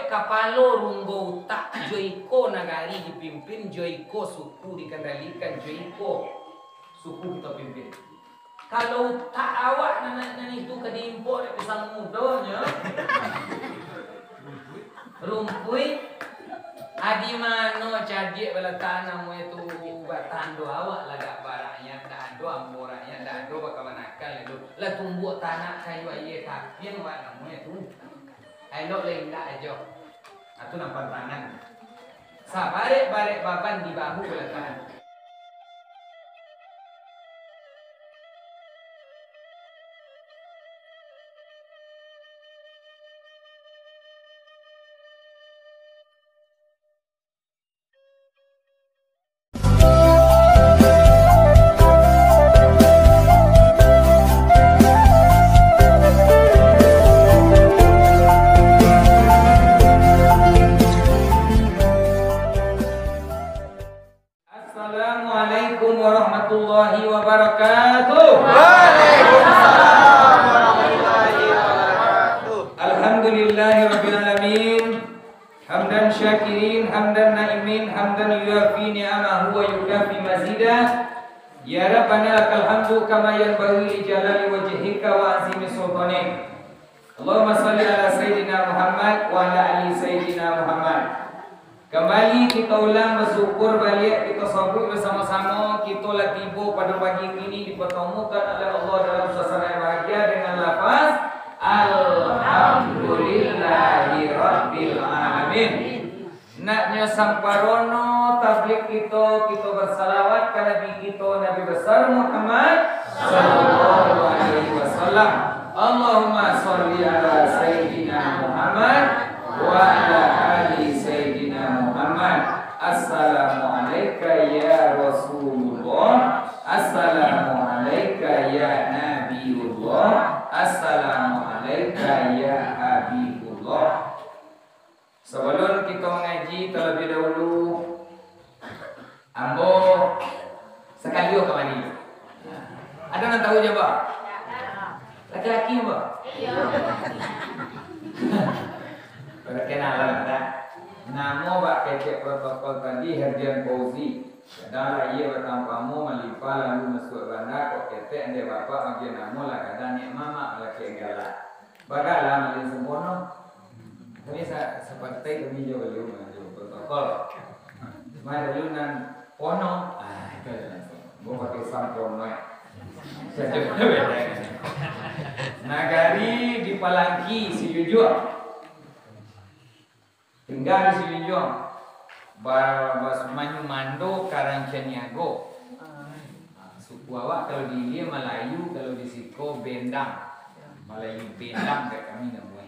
kapalo runggo utak Joiko nagari dipimpin, Joiko suku dikendalikan, Joiko suku kita pimpin. Kalau tak awak nan itu kedimpor pisang mudanya. Rumpui adi mano cadik bala tanam itu batando awak lagak baraknya dak ado amboranya dak ado bakamanakal itu. Lah tumbuh tanah kayu aye kapien wa namu itu. Elok lain dak aja. Atu nampak tangan. Sabarek-barek baban di bahu bala tangan. Assalamualaikum warahmatullahi wabarakatuh. Waalaikumsalam warahmatullahi wabarakatuh. Alhamdulillahirabbil alamin. Hamdan syakirin, hamdan naimin, hamdan yuafi ni'amahu wa yukafi mazidah. Ya Rabbana lakal hamdu kama yanbaghi li jalali wajhika wa azimi sultanik. Allahumma shalli ala sayyidina Muhammad wa ala ali sayyidina Muhammad. Kembali kita ulang bersyukur balik kita sambut bersama-sama kita lah tiba pada pagi ini dipertemukan oleh Allah dalam suasana yang bahagia dengan lafaz Alhamdulillahi Rabbil Alamin. Naknya samparono tabligh kita bersalawat ke Nabi kita Nabi besar Muhammad sallallahu alaihi wasallam. Allahumma sholli ala sayyidina Muhammad wa ala ali sayyidina Muhammad. Assalamualaikum ya Rasulullah. Assalamualaikum ya Nabiullah. Assalamualaikum ya Habibullah. Sebelum kita mengaji terlebih dahulu, ambo sekali ke mana? Ada yang tahu jawab? Laki-laki mbak? Iya. Perkenalan ada. Nama Pak Kecek protokol tadi Herdian Fauzi. Kadang ia bertemu kamu melipah lalu masuk bandar kok ketek ande bapak bagi nama lah kadang nek mama laki galak. Bagalah malin sempurna. Kami seperti kami jauh protokol. Mai dulu nan pono. Itu langsung. Mau pakai sampono. Saya beda. Nagari di Palangki si Jujur. Tinggal di Sijong, Bas Manyu Mando, Karangcaniago. Suku awak kalau di dia Melayu, kalau di Siko Bendang. Melayu Bendang kayak kami namanya.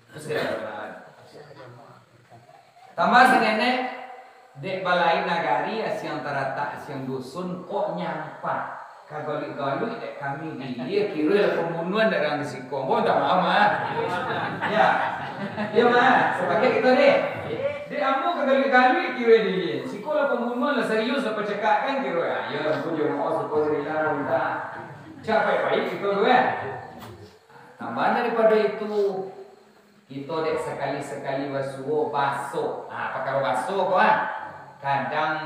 Terus kita berjalan. Tambah senenek dek balai nagari asyang tarata asyang dusun kok nyampa. Kagalik-galik dek kami di dia kira pembunuhan dari Siko. Oh tak maaf mah. Ya. Ya mah, sebagai kita ni. Dia ambo kagalik-galik kira dia. Sekolah pembunuhan lah serius apa cekak kan kira. Ya, aku juga mau sekolah dilarang dah. Capai baik itu tu kan. Tambahan daripada itu, kita dek sekali-sekali basuh baso. Pakai baso kan. Kadang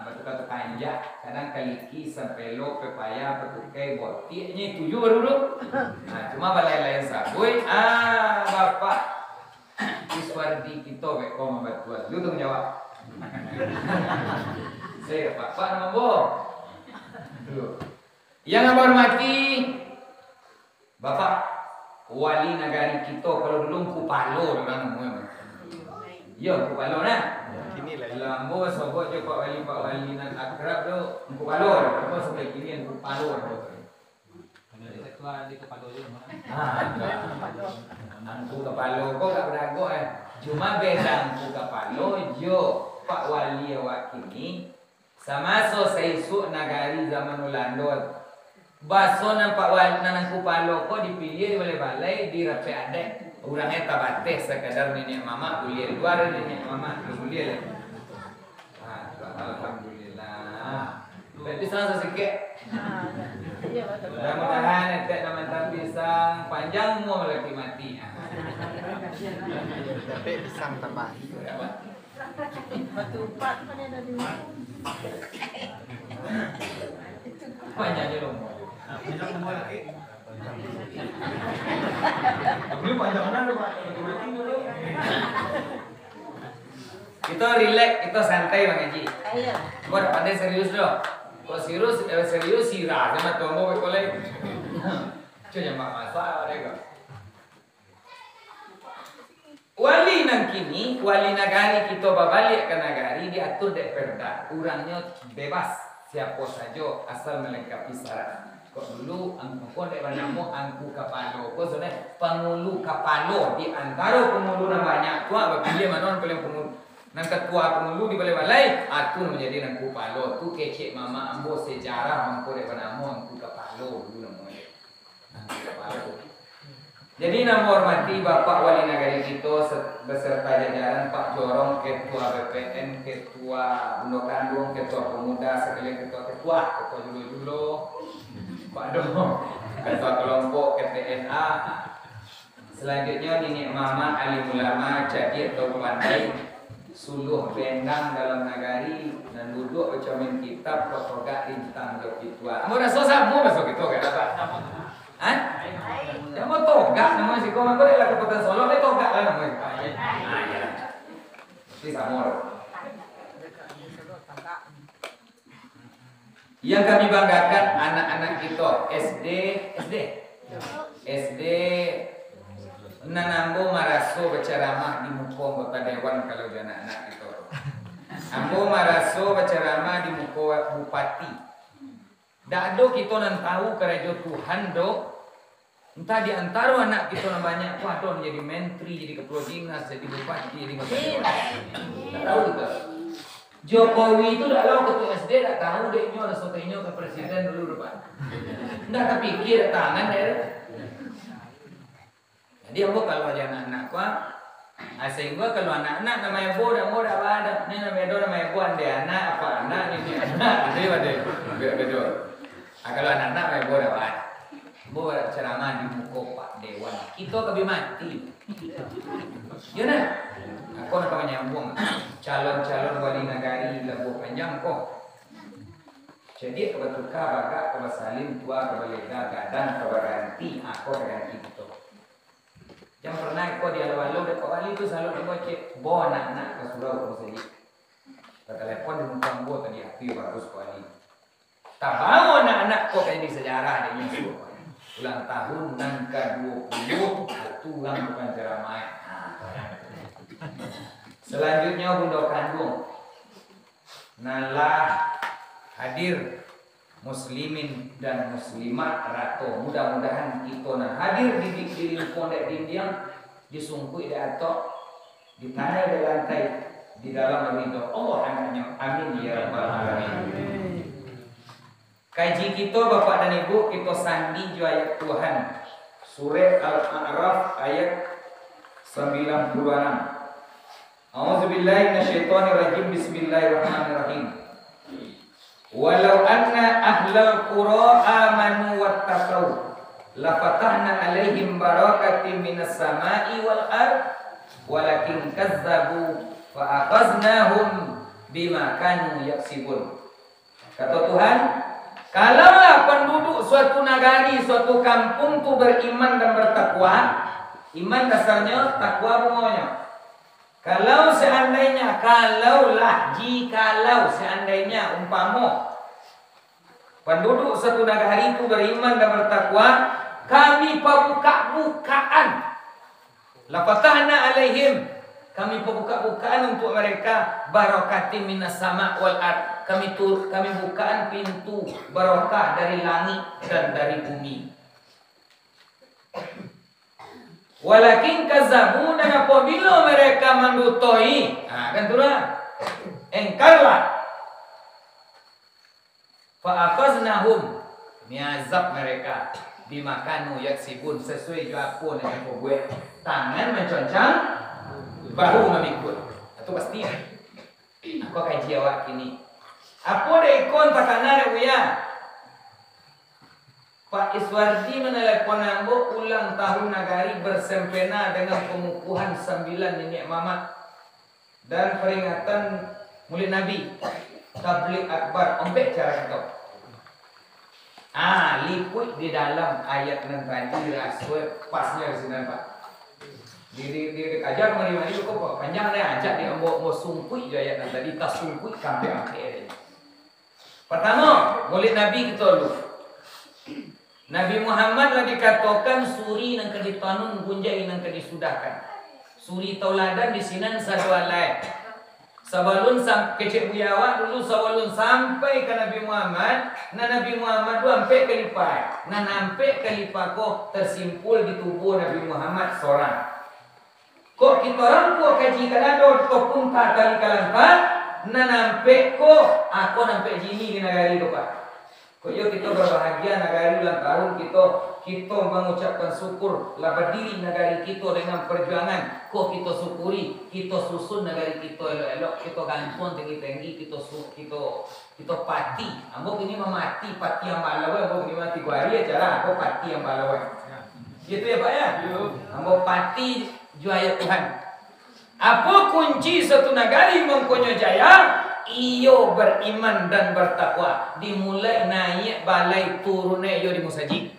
batu-batu kanjak, kadang kaliki sampai lo pepaya petukai botiknya 7 baru dulu. Cuma balai lain sabui. Bapak Iswardi kita kok membantu. Lu tanggung jawab. Saya Pak nama Bo. Yang saya hormati Bapak Wali Nagari kita kalau dulu Kupalo orang namanya. Ya Kupalo nah. Kalau ambo sebut je Pak Wali nan akrab tu Kupalo. Apa sampai kini Kupalo. Ketua di Kupalo je. Angku kepala kok tak berago Cuma beda angku kepala jo Pak Wali awak kini sama so saisu nagari zaman Ulando. Baso nan Pak Wali nan angku kepala kok dipilih di balai-balai di rapi adek. Orangnya tabates sekadar nenek mama kuliah luar nenek mama kuliah. Alhamdulillah. Berarti salah sedikit. Mudah-mudahan etek nama pisang panjang mau lagi mati. Tapi pisang tambah. Batu upat kan ada di mana? Banyak aja loh. Belum panjang mana lu Pak? Kita relax, kita santai Bang Haji. Iya. Gua udah pandai serius loh. Kalau serius sirah sama tunggu boleh. Cuy jangan masalah mereka. Wali nang kini, wali nagari kita babalik ke nagari diatur dek perda. Kurangnya bebas siapa saja asal melengkapi syarat. Kok dulu angku kau dek banamu angku kapalo. Kau sebenarnya pengulu kapalo di antara pengulu yang banyak. Tua berpilih mana orang paling pengulu. Nang ketua pengulu di balai-balai, atu menjadi nang kupalo. Tu kecek mama ambo sejarah angku dek banamu angku kapalo dulu namanya. Angku kapalo. Jadi nama hormati Bapak Wali Nagari kita beserta jajaran Pak Jorong, Ketua BPN, Ketua Bundo Kandung, Ketua Pemuda, sekalian Ketua dulu, Pak Dong, Ketua Kelompok, KTNA. Selanjutnya Nenek Mama, Alim Ulama, jadi atau pandai, suluh bendang dalam nagari, dan duduk bercomin kitab, potogak rintang ketua. Kamu udah susah, mau besok itu gak dapat? Hah? Ya mau togak namanya sih, kalau aku adalah Kabupaten Solo, dia togak lah namanya. Ah ya, ini samor. Yang kami banggakan anak-anak kita SD Nanambo Maraso berceramah di muka Kota Dewan kalau dia anak-anak itu. Ambo Maraso berceramah di muka Bupati. Dak do kita nan tahu kerja Tuhan do. Entah di antara anak kita nan banyak waduh jadi menteri, jadi kepala dinas, jadi bupati, jadi Dewan. Tak tahu kita. Jokowi itu dak tahu ketua SD, dak tahu deknya ada sotenya ke presiden dulu depan. Ndak kepikir tangan dia. Jadi ambo kalau aja anak-anak sehingga kalau anak-anak namanya boda ada, ini namanya do namanya buan dia anak apa anak ini anak, jadi beda. Kalau anak-anak namanya boda ada. Boda ceramah di muka Pak Dewan. Kita kebi mati. Ya nah. Aku nak menyambung calon-calon wali nagari lagu panjang kok. Jadi kebetulan baga kebasalim tua kebalega gadang kebaranti aku ganti itu. Yang pernah kau di alu-alu dekat wali itu selalu dia cek bawa anak-anak ke surau kau saja. Telepon di muka gua tadi api bagus wali. Tak bawa anak-anak kau kayak di sejarah dia nyusul. Ulang tahun nang ke-20 tulang bukan ceramah. Selanjutnya Bundo Kandung. Nalah hadir muslimin dan muslimat rato. Mudah-mudahan kita nak hadir di pondok dinding disungkui di atok di tanah di lantai di dalam itu Allah anaknya amin ya rabbal alamin. Kaji kita Bapak dan Ibu kita sandi ju ayat Tuhan Surah Al-A'raf ayat 96. A'udzubillahi minasyaitonirrajim. Bismillahirrahmanirrahim. Walau anna ahlal qura amanu wattaqau lafatahna alaihim barakatin minas sama'i wal ard walakin kazzabu fa akhadnahum bima kanu yaksibun. Kata Tuhan, kalaulah penduduk suatu nagari, suatu kampung tu beriman dan bertakwa, iman dasarnya takwa bunganya. Kalau seandainya, jikalau seandainya umpama penduduk suatu nagari itu beriman dan bertakwa, kami buka-bukaan, lafatahna alaihim, kami buka-bukaan untuk mereka barakatim minas sama' wal ard. Kami bukaan pintu barokah dari langit dan dari bumi. Walakin kazzabu, dan apabila mereka mendutai, kan itulah engkarlah. Fa akhadnahum, miazab mereka bimakanu yaksibun, sesuai apa yang aku buat. Tangan menconcang, bahu memikul. Itu pasti. Aku kaji awak kini. Apa deh ikon takana deh uya? Pak Iswardi menelepon ambo ulang tahun Nagari bersempena dengan pengukuhan 9 nenek mama dan peringatan Maulid Nabi Tabligh Akbar. Ompek cara kita. Liput di dalam ayat nan tadi raswe pasnya di sini Pak. Di kajar mari-mari kok panjang dia ajak dia mau sungkui je ayat nan tadi tas sungkui sampai akhir. Pertama, Maulid Nabi kita lu. Nabi Muhammad lagi katakan suri nang kaditanun bunjai nang kadisudahkan. Suri tauladan di sinan sadwalai. Sebelum kecil buyawa dulu sebelum sampai ke Nabi Muhammad, Nabi Muhammad tu sampai ke lipai. Sampai ke lipai kok tersimpul di tubuh Nabi Muhammad seorang. Kok kita orang kok kaji kadang ataupun kali kalampat, nampai kok aku nampai jini di negara itu Pak. Kok yo kita berbahagia negara ulang tahun kita mengucapkan syukur lah berdiri negara kita dengan perjuangan. Kok kita syukuri, kita susun negara kita elok-elok, kita gantung tinggi-tinggi, kita pati. Ambo ini memati pati yang balawai, ambo ini mati kuari acara, aku pati yang balawai. Gitu ya Pak ya? Ambo pati juaya Tuhan. Apa kunci satu negari mempunyai jaya? Iyo beriman dan bertakwa. Dimulai naik balai turunnya iyo di musajid.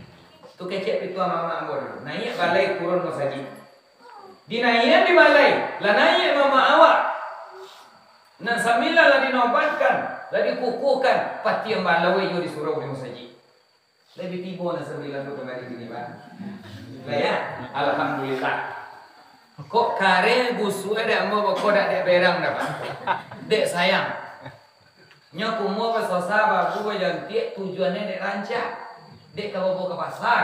Tu kecek itu mama ambo dulu. Naik balai turun musajid. Dinaik di balai, lah naik mama awak. Nah sambil lah dinobatkan, lah dikukuhkan pati yang balawai iyo disuruh di musajid. Lebih tiba na sambil tu kembali gini Pak. Lah ya, alhamdulillah. Kok kare busu ada ambo kok dak berang dah Pak. Dek sayang. Nya kumo ke sosaba ku yang tiek tujuannya dek rancak. Dek ka bawa ke pasar.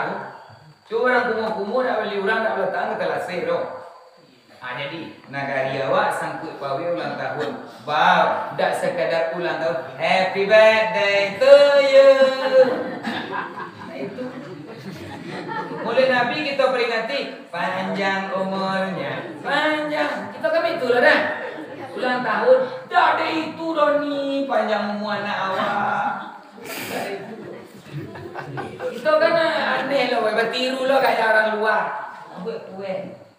Coba orang kumo dak beli urang dak letak ke laseh lo. Jadi nagari awak sangkut pawe ulang tahun. Bau dak sekadar ulang tahun. Happy birthday to you. Nah itu mulai Nabi kita peringati panjang umurnya, panjang. Kita kan itulah dah. Ulang tahun, dah ada itu Doni panjang umur anak awak. Itu kan aneh loh, bertiru loh kayak orang luar. Buat kue,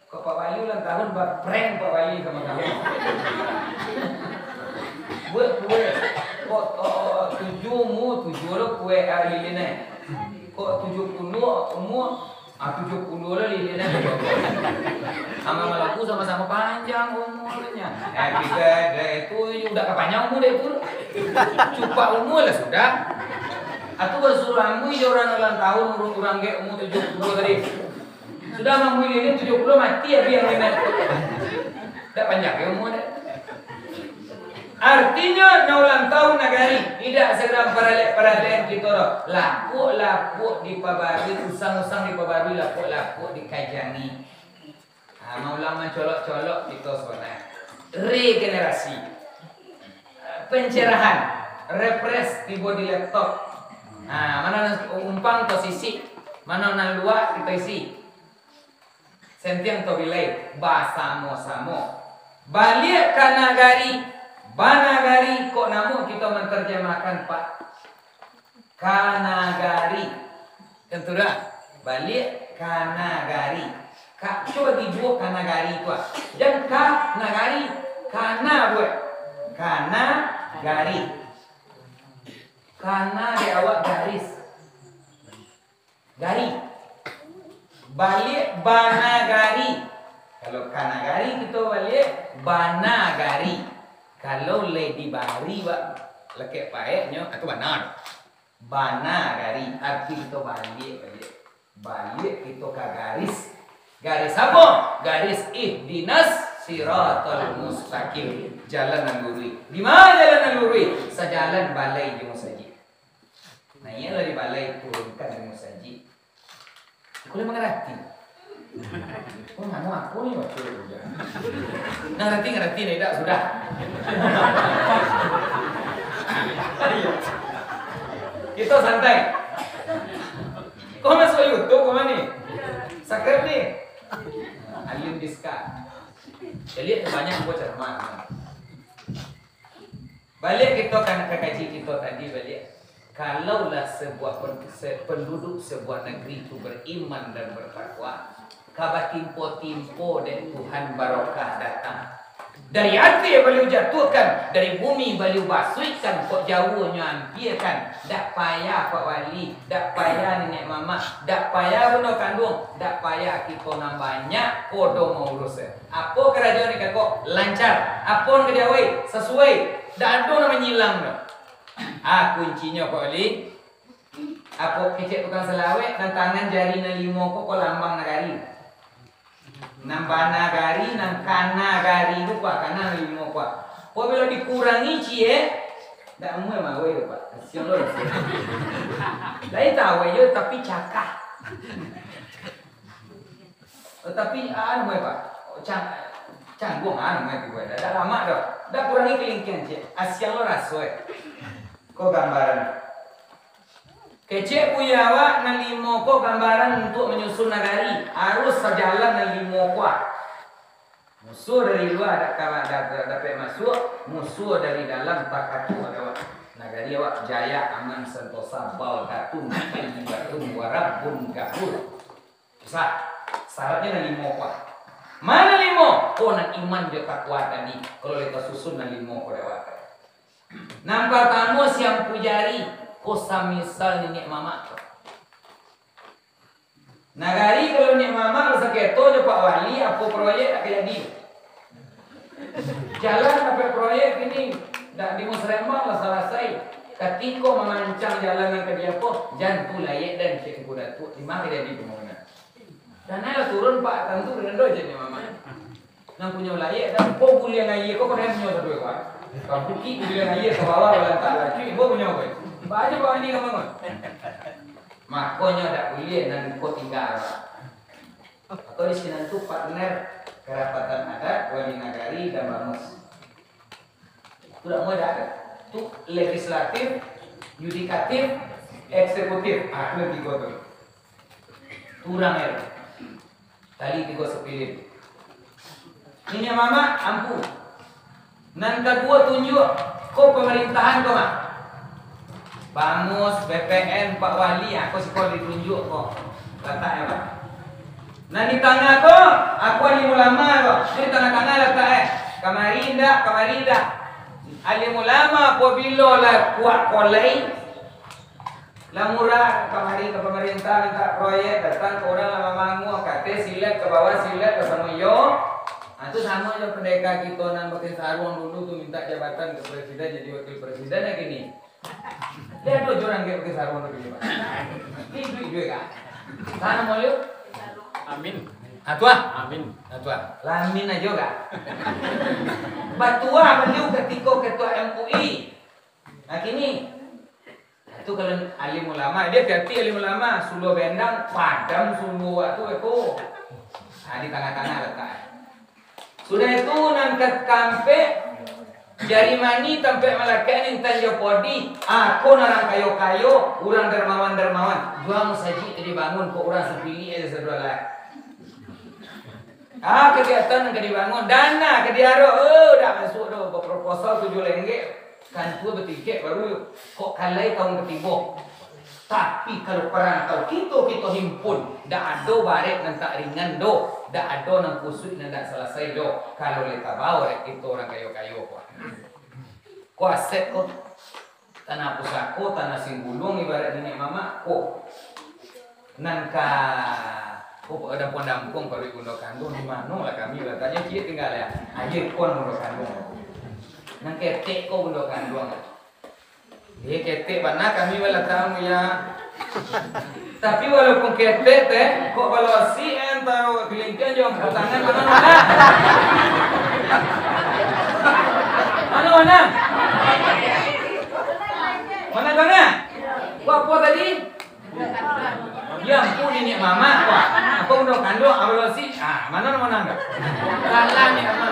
kok Pak Wali ulang tahun buat prank Pak Wali sama kamu. Buat kue, kok 7 lo kue lilinnya. Kok 70 umur 70 lah lilinnya. Sama malaku sama-sama panjang umurnya. Happy birthday itu udah kepanjang umur itu. Cupa umur lah sudah. Atau bersuruh amui orang ulang tahun orang ke umur 70 tadi. Sudah mamui lilin 70 mati ya biar lilin. Tidak panjang ya umur. Artinya ulang tahun nagari tidak segera paralel kita lapuk dipabarui usang-usang dipabarui lapuk dikajangi. Maulah mencolok-colok kita sebenarnya regenerasi pencerahan refresh tiba di laptop. Mana umpang posisi mana nan luar kita isi sentiang to bilai basamo-samo balik ke nagari Banagari kok namun kita menerjemahkan Pak Kanagari. Tentulah balik Kanagari. Kak coba dibuat Kanagari itu. Dan Kanagari kana buat Kanagari. Kana di awak garis. Gari. Balik Banagari. Kalau Kanagari kita balik Banagari. Kalau Lady Bari Pak lekek paeknya atau benar. Banagari arti kita balik kita ke garis. Garis apa? Garis ihdinas siratal mustaqim. Jalan yang lurus. Di mana jalan yang lurus? Sejalan balai di masjid. Nah, ialah di balai turunkan di masjid. Kau mengerti? Oh, mana aku ni waktu itu. Ngerti tidak sudah. Kita santai. Kau masuk YouTube kau ni? Subscribe ni. Alim Diska. Jadi banyak buat ceramah. Balik kita kan ke kaji kita tadi balik. Kalaulah penduduk sebuah negeri itu beriman dan bertakwa, kabar timpo-timpo dan Tuhan barokah datang. Dari hati beliau jatuhkan, dari bumi beliau basuhkan, kok jauhnya ampiakan. Dak payah Pak Wali, dak payah nenek mama, dak payah bunda kandung, dak payah kita nak banyak kodo mau urus. Apa kerajaan ni kok lancar, apa nak kerjawai sesuai, dak ada nak menyilang dah. Kuncinya Pak Wali, apa kecek tukang selawek dan tangan jari na limo kok lambang nagari. Nambah nagari, nang kana gari itu Pak, kana limo Pak. Kok bila dikurangi cie, dak mau mawe Pak. Kasihan loh. Lain tahu yo tapi cakap. Tapi anu Pak, canggung anu gue. Dak lama dah. Dak kurangi kelingkian cie. Asian lo rasoi. Kok gambaran. Kecek punya awak na limo ko gambaran untuk menyusun nagari harus sejalan na limo ko. Musuh dari luar dapat masuk, musuh dari dalam tak katu awak. Nagari awak jaya aman sentosa bal katun batun warabun gahul. Bisa syaratnya na limo ko. Mana limo? Oh na iman dia takwa tadi. Kalau kita susun na limo ko awak. Nampak tamu siang pujari, kosa misal nenek mama. Nagari kalau nenek mama rasa keto je Pak Wali, apa proyek tak jadi. Jalan sampai proyek ini, dak di Musrembang lah selesai. Ketika memancang jalan yang kerja po, jangan layak dan cek kuda tu, di mana dia di pembangunan. Dan ayah turun Pak, tentu rendah je nenek mama. Nang punya layak dan po kuliah ngayi, kok kena punya satu ekor. Kamu ki bilang aja ke bawah lantak lagi, ibu punya apa? Baca bawah ini kamu kan? Makanya tak boleh dan kau tinggal. Atau di sini tu partner kerapatan adat, wali nagari dan bamus. Itu tak mau ada. Itu legislatif, yudikatif, eksekutif. Aku tiga tu. Kurang ya. Tali tiga sepilih. Ini mama ampu. Nan kedua tunjuk kok pemerintahan kok mak. Bamus, BPN, Pak Wali, aku sekolah ditunjuk kok. Letak ya Pak. Nan di tengah kok, aku alim ulama kok. Di tengah-tengah letak kamari dah. Alim ulama apabila lah kuat kolai. Lah murah kamari ke pemerintah minta proyek datang ke orang lama mangu kata silat ke bawah silat ke Samuyo. Itu sama aja pendekar kita nan pakai sarung dulu tuh minta jabatan ke presiden jadi wakil presiden ya gini. Lihat tuh orang kayak pakai sarung dulu Pak. Ini duit kan. Sana mau lihat? Amin. Atua? Amin. Atua. Lamin aja gak? Batua beliau ketika ketua MUI. Nah kini itu kalau alim ulama dia ganti alim ulama suluh bendang padam suluh waktu itu. Nah di tengah-tengah letak. Sudah itu nangkat kampe jari mani tampe malakan intan jopodi. Aku narang kayo-kayo, urang dermawan. Dua musaji dibangun kok urang sepili aja sedua lah. Kegiatan yang dibangun dana kediaro, dah masuk dah proposal 7 lengge kan tua bertiket baru kok kalai tahun ketiga. Tapi kalau perantau kita himpun, dak ada barek nan tak ringan do, dak ada nan kusut nan dak selesai do. Kalau leta bawa kita orang kayo-kayo kok. Kok aset kok tanah pusako, tanah singgulung ibarat nenek mama kok. Nan ka kok ada pondam-pong kalau ibu kandung di mana lah kami katanya cie tinggal ya. Aje kon bunda kandung. Nan ketek kok bunda kandung. Dia ketek mana kami malah tahu ya. Tapi walaupun ketek teh, kok kalau si entah kelingkian jom tangan mana? Mana? Kok apa tadi? Ya ampun ini mama kok. Apa udah kandung abang si? Mana enggak? Kalah nih mama.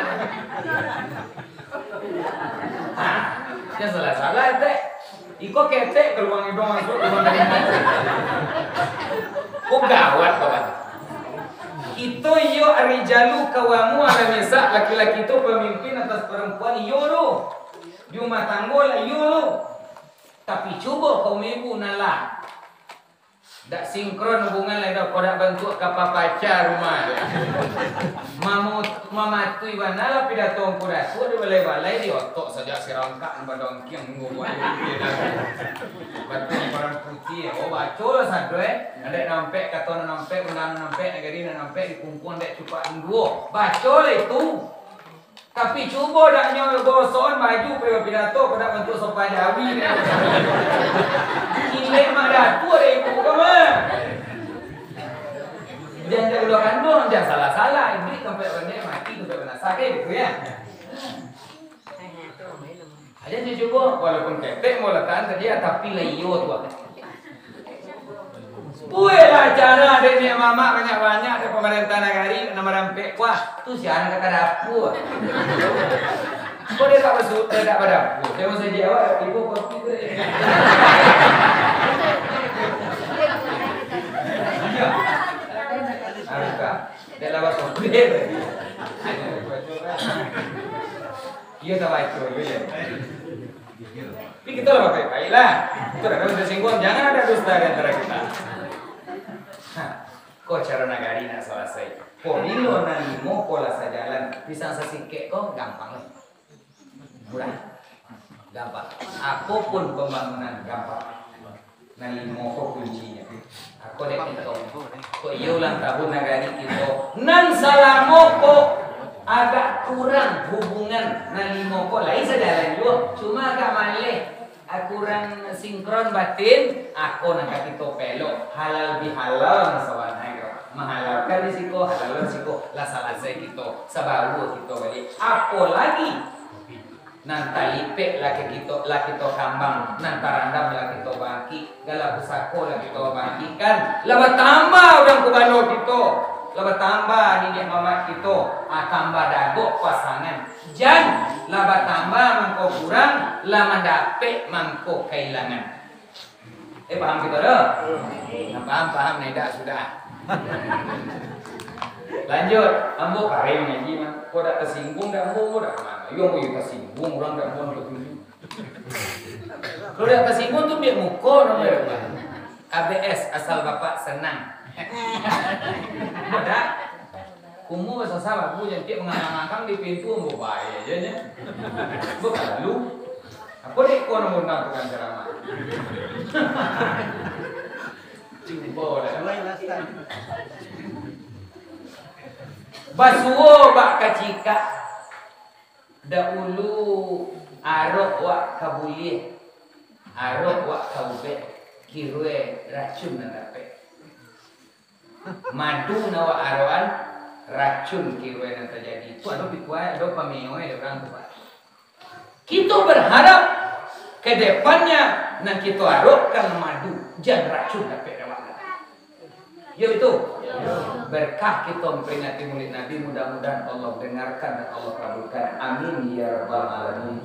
Ya salah teh. Iko ketek keluar hidung masuk keluar dari hati. Kok gawat kawan. Itu yo arijalu kawamu ala nisa, laki-laki itu pemimpin atas perempuan yo lo. Di rumah tangga lah yo lo. Tapi cuba kaum ibu nalah. Tak sinkron hubungan lain dah. Kau dah bentuk kapal pacar rumah. Mama tu iban nalah pidato ku dah. Tu dia balai-balai dia otok saja serangkak nampak dongkiang ngomong. Betul orang putih. Oh bacol satu Ada nampek kata nampek undang nampek negeri nampek dikumpul dek cupak dua. Bacol itu. Tapi cuba dak nyoy gosok baju pe pidato kau dak bentuk sopan Jawi ni. Ilek mak datu ada ibu kau mah. Jangan udah kandung jangan salah-salah iblis sampai benar mati sampai benar sakit gitu ya. Aja dia cuba walaupun ketek mau letak tadi tapi layo tu. Puelah cara dari mama banyak-banyak dari pemerintah negari nama rampek wah tu siapa kata dapur. Kau dia tak masuk dia tak pada dapur. Dia mesti jawab ibu kopi tu. Iya. Haruslah dia lawan kopi. Iya tak baik tu ya. Tapi kita lah baik-baiklah. Kita dah kena tersinggung jangan ada dusta di antara kita. Kau cara nagari nak selesai. Pemilo na limo pola sajalan bisa sasikek kau gampang lah. Mudah. Gampang. Apapun pembangunan gampang. Na limo kau kuncinya. Aku dek itu. Kau iya ulang tahun nagari kita. Nan salamo kau agak kurang hubungan na limo kau lain sajalan juga. Cuma agak maleh. Kurang sinkron batin. Aku nak kita pelok halal bihalal nasawan. Menghalalkan risiko, halal risiko, lasa-lasa kita, sabaru kita balik. Apa lagi? Nan talipek lah kita kambang, nan tarandam lah kita bangki, galah pusako lah kita bangkikan. Lebih tambah orang kubano kita, lebih tambah ni dia mamat kita, tambah dagok pasangan. Jan, lebih tambah mangko kurang, lah mendapek mangko kehilangan. Paham kita dah? Paham nih dah sudah. Lanjut, ambo kare mengaji mah. Kau dah tersinggung dah ambo dah mana? Yo mau tersinggung orang dah mau tertuju. Kalau dah tersinggung tu biar muka namanya. ABS asal bapak senang. Ada kumu bahasa sahabat bu yang tiap mengang-angkang di pintu ambo baik aja nya. Bukan lu. Apa dek kau nak nak tukang ceramah? Jumbo dah. Basuo bak kacika. Dahulu arok wak kabulih. Arok wak kaube. Kirwe racun na dapat. Madu na wak aroan racun kirwe na terjadi. Itu ada pikuai, ada pameoy, ada orang tu. Kita berharap ke depannya nak kita arokkan madu jangan racun dapat dapat. Ya betul. Berkah kita memperingati Maulid Nabi, mudah-mudahan Allah dengarkan dan Allah kabulkan. Amin ya rabbal alamin.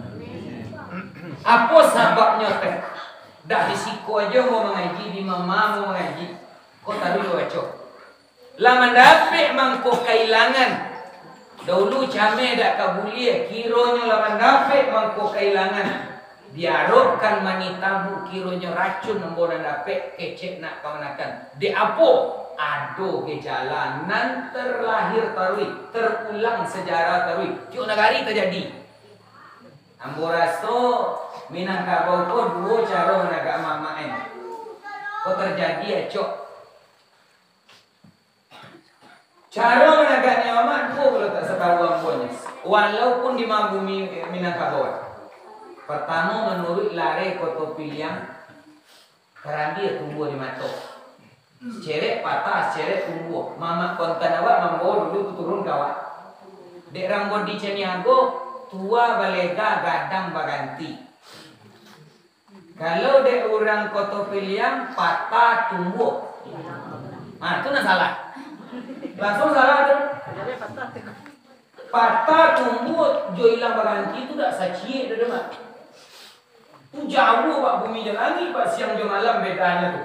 Apa sebabnya teh? Dah risiko aja mau mengaji di mama mau mengaji. Kau tak dulu baca. Lah mendapat mangko kehilangan. Dahulu came dak kabulia kironya lah mendapat mangko kehilangan. Diarokkan manitabu kironya racun nombor dapat kecek nak kemanakan. Di apa? Ado kejalanan terlahir tarui, terulang sejarah tarui. Cuk negari terjadi. Ambo raso Minangkabau ko dua cara naga mamaen. Ko terjadi cok. Cara menagaknya mama dua kalau tak setahu ambonya. Walaupun di bumi Minangkabau. Pertama menurut lare koto pilihan karambi tumbuh di matok. Cerek patah, cerek tumbuh. Mama kontan awak mambo dulu turun kawak. Dek rambut di Caniago tua balega gadang baganti. Kalau dek orang koto pilihan patah tumbuh. Nah itu nak salah. Langsung salah tu. Patah tumbuh joilang baganti itu dah sacie dah mak. Tu jauh pak bumi dan langit pak siang dan malam bedanya tu.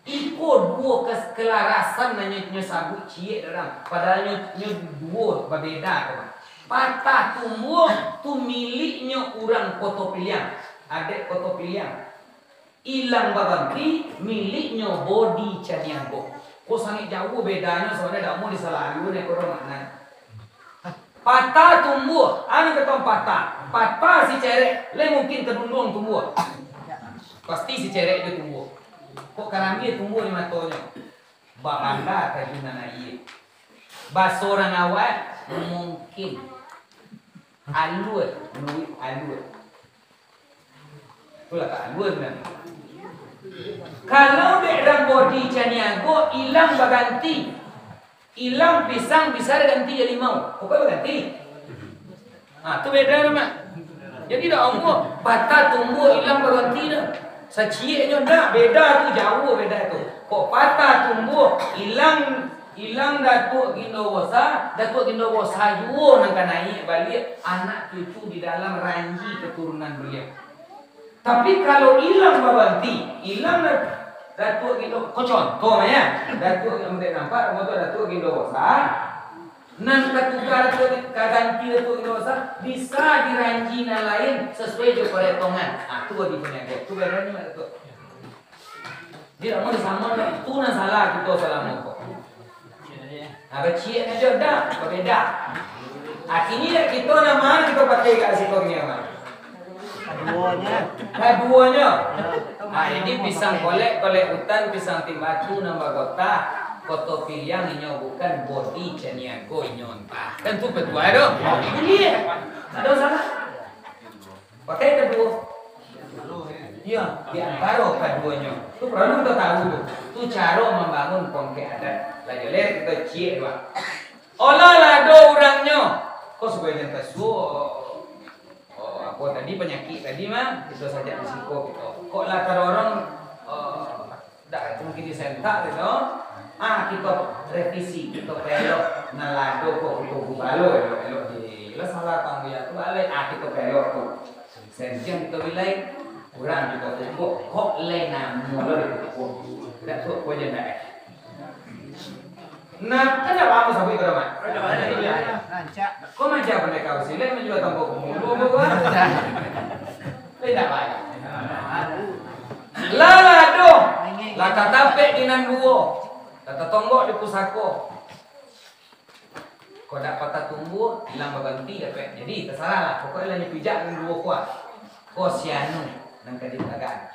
Iko dua keselarasan nanya sabut cie dalam padahal nyo dua berbeda tu. Patah tumbuh tu miliknya orang koto pilihan. Adik koto pilihan. Ilang baganti miliknya body caniago. Kok sangat jauh bedanya sebenarnya tak mau disalahin nih korang makna. Patah tumbuh, anu ketong patah si cerek, le mungkin kedundung tumbuh. Pasti si cerek dia tumbuh. Kok karami tumbuh di matonya? Bakanda kajunan air. Basorang awak mungkin alur, nuit alur. Itulah tak alur kan. Kalau daerah body caniago hilang baganti, hilang pisang bisa ganti jadi mau. Pokoknya ganti. Ah, tu beda nama. Jadi dah omong patah tumbuh hilang baganti dah. Sacieknya dah beda tu jauh beda tu. Kok patah tumbuh hilang datuk gindowosa juo nang naik balik anak cucu di dalam ranji keturunan beliau. Tapi kalau hilang babanti, hilang datuk gindo, kau contoh ya, datuk yang nampak, motor datuk gindowosa, nan ketukar kaganti datuk gindowosa bisa diranji nan lain sesuai dengan perhitungan. Ah, tu di penyakit, tu berani mana tu? Dia mau sama, tu nan salah kita salah moko. Apa cie aja dah, berbeda. Akhirnya kita nama kita pakai kat situ ni apa? Duanya. Nah, ini pisang kolek hutan, pisang timbatu nambah kota. Koto pilihan ini bukan body caniago nyonta. Kan tu betul ada. Ini ada salah. Pakai kedua. Iya, di antara keduanya. Tu perlu kita tahu tu. Tu cara membangun kongke adat. Lagi lihat kita cie dua. Olah lado orangnya. Kau sebagai jantan apa tadi penyakit tadi mah itu saja risiko gitu. Kok latar orang tak mungkin disentak gitu. Ah kita revisi kita pelok nalado kok itu balo elok di lah salah tanggung ya tu balik kita pelok tu. Senjang kita bilai kurang juga tu kok lena mula itu kok. Tak tu kau jangan. Nah, kenapa kamu sampai ke rumah? Kau macam apa kau sih? Lihat menjual tambah kumul, tidak baik. Lala dong, lata tape di nanduo, lata tonggok di pusako. Kau dapat patah tumbuh, hilang berganti dapat. Jadi terserah lah. Pokoknya hanya pijak nanduo kuat. Kau sianu dan keditagan.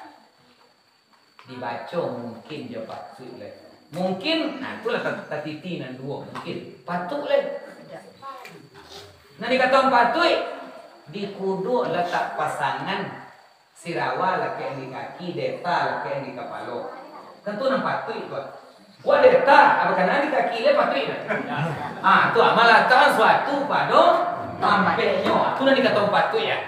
Dibaca mungkin je pak sulit. Mungkin, nah itulah tatiti nan dua mungkin patut leh. Nah dikatakan patut di kudu letak pasangan sirawa laki yang di kaki, deta laki yang di kepala. Tentu nan patut itu. Wah deta, apa kena di kaki le patut. Ah tu amalah tahu suatu pado tampeknya. Tu nan dikatakan patut ya.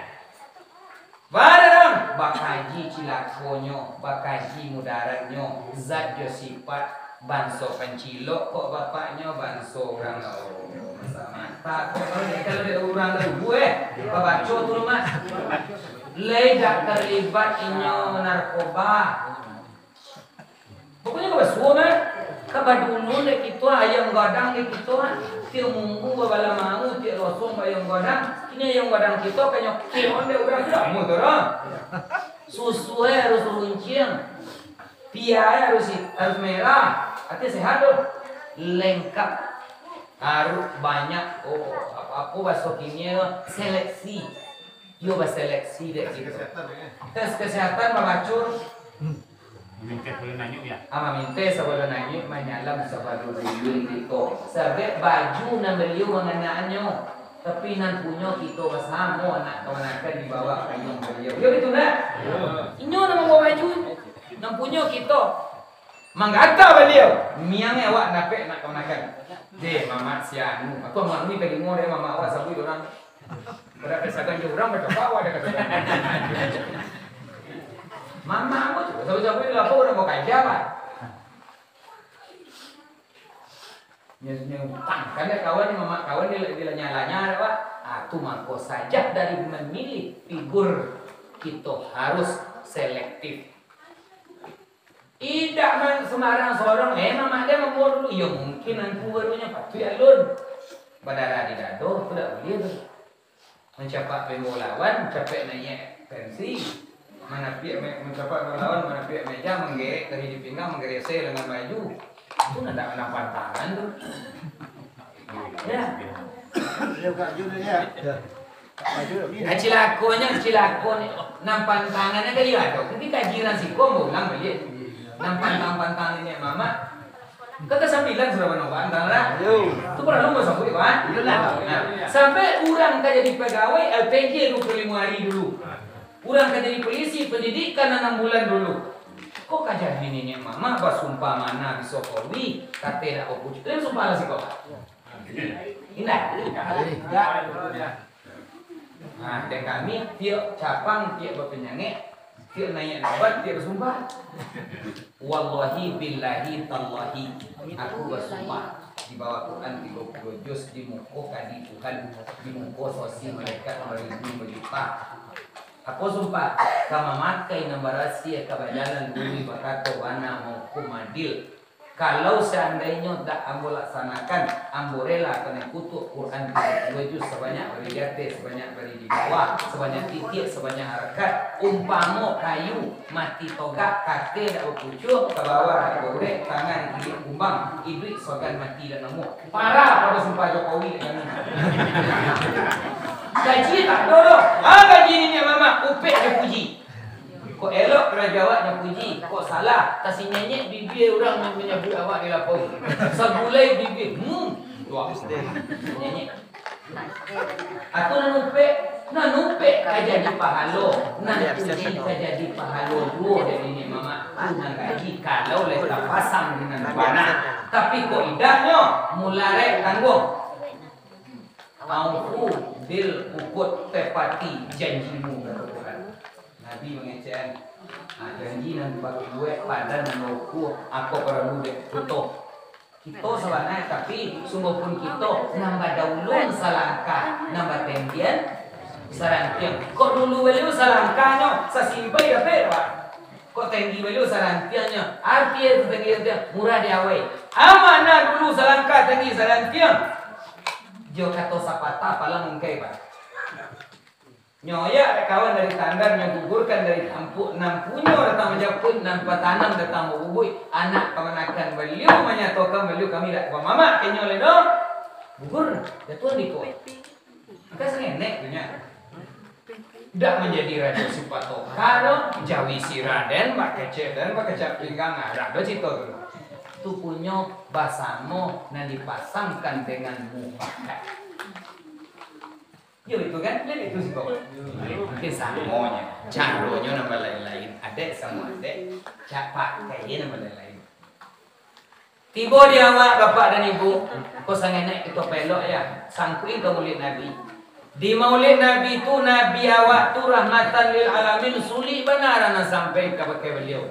Barang bakaji cilakonyo, bakaji mudaratnyo, zat jo sifat banso pencilok kok bapaknya banso orang masa mata kok kalau dia orang gue babaco tu rumah ledak terlibat inyo narkoba pokoknya kau semua kabadulu le kita ayam gadang le kita tiu munggu babala mau tiu rosong ayam gadang ini ayam gadang kita kayaknya kion de orang kamu tu susu harus runcing pia harus merah artinya sehat tuh lengkap harus banyak apa bahasa kimia seleksi yo bahasa seleksi deh gitu tes kesehatan babacur minta boleh nanya ya minta sebelum nanya menyalam sebelum beliau itu sebab baju nan beliau mengenaannya tapi nan punya kita bersama anak kemenakan dibawa kayong beliau yo gitu nak inyo nama bawa baju nan punya kita manggata beliau miangnya awak napek nak kemenakan deh mama sianu aku mau ni kali mau deh mama awak sabu orang berapa sakan je orang baca awak ada kata mama aku juga sabu-sabu itu apa orang mau kaji apa nyeng utang kan kawan ni mama kawan dia nyalanya apa tu mangko saja dari memilih figur kita harus selektif. Tidak sembarang seorang mama dia mau dulu ya mungkin aku barunya patu ya lun badara di dado tidak boleh tu mencapai pemulawan capek naik pensi Mana pihak mencapai melawan, mana pihak meja menggerek dari di pinggang, menggeresek dengan baju. Itu nanda pantangan tuh. Ya. Cilakonya nampan tangannya dari ada. Ketika jiran si komo ulang beli. Nampan tangannya mama. Kata sambilan sudah menobak antara. Itu pernah lu masuk itu kan? Sampai orang kerja di pegawai LPG 25 hari dulu. Orang kerja di polisi pendidikan 6 bulan dulu. Kok kerja bininya mama basumpah mana bisa kowi kate dak opuc. Lain sumpah lah sih kok. Indah. Nah, dan kami tiap capang tiap berpenyakit tiap naik nabat tiap bersumpah. Wallahi billahi tallahi aku bersumpah di bawah Quran 32 juz di muka kadi Tuhan di muka sosial mereka berlimpah. Aku sumpah kama makai nambah rahasia kebajalan bumi bakato wana mau kumadil. Kalau seandainya tak ambo laksanakan, ambo rela kena kutuk Quran 32 juz sebanyak berijate, sebanyak beri di bawah, sebanyak titik, sebanyak harakat. Umpamo kayu mati togak kate dak berpucuk ke bawah gorek tangan kiri kumbang iblis sogan mati dan nemu. Parah pada sumpah Jokowi dengan gaji tak dulu. Gaji ini mama upek dia puji. Kok elok pernah jawabnya puji. Kok salah kasih nyenyek bibir orang menyebut awak dia lapor. Segulai bibir. Tuah. Nyenyek. Aku nanupek kaja di pahalo. Nan puji kaja di pahalo. Dua dari ini mama. Nan gaji kalau letak pasang dengan bana. Tapi kok idahnya mulai tanggung. Auku bil ukut tepati janjimu kata Tuhan. Nabi mengecek janji nan bagi gue pada nanoku aku perlu dek tutup. Kita sebenarnya tapi sungguh pun kita nambah daulun salangkah nambah tendian sarantian. Kok dulu beliau salangkahnya sasimpai ya Pak. Kok tinggi beliau sarantiannya artinya tinggi murah diawai. Amana dulu salangkah tinggi sarantian. Jo kato sapata palang engkai Pak. Nyoya kawan dari tandar nyogugurkan dari tampuk nampunyo datang menjaput nampak tanam datang bubui anak kemanakan beliau menyatakan beliau kami dak mama kenyo leno gugur jatuh di ko. Maka sengenek punya. Dak menjadi raja sipato karo jawi si Raden makece dan makecap pinggang ada cito dulu. Itu punya basamo yang dipasangkan dengan mufakat. Yo itu kan, lihat itu sih kok. Mungkin samonya, caranya nama lain-lain. Ada sama ada, capak kayaknya nama lain-lain. Tiba dia awak bapak dan ibu, kau sangat itu pelok ya, sangkuin ke maulid Nabi. Di maulid Nabi itu Nabi awak tu rahmatan lil alamin sulit benar sampai ke pakai beliau.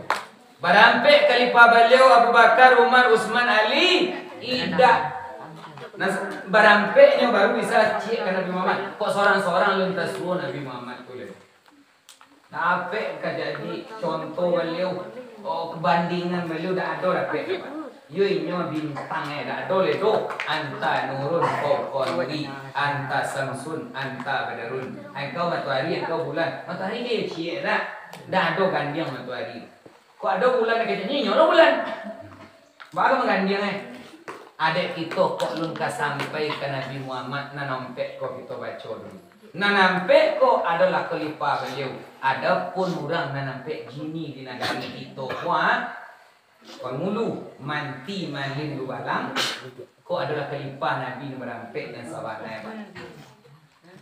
Barampe khalifah beliau Abu Bakar, Umar, Utsman, Ali, Ida. Nah, barampeknya baru bisa cek ke Nabi Muhammad. Kok seorang-seorang lintas suruh Nabi Muhammad tulis. Nah, apa jadi contoh beliau, kebandingan beliau dah ada apa? Yoinyo bintangnya dah ada ledo. Anta nurun kau qamari, anta samsun, anta badarun. Engkau matahari, engkau bulan. Matahari dia cek dah ada gandian matahari. Kok ada bulan yang kecil nyono bulan. Baru menggandiang adek kita kok lun sampai ke Nabi Muhammad nanampek kok kita baca dulu. Nanampek kok adalah khalifah beliau. Adapun orang nanampek gini di negara kita wah pengulu manti malin lubalang kok adalah khalifah Nabi merampek dan sahabatnya.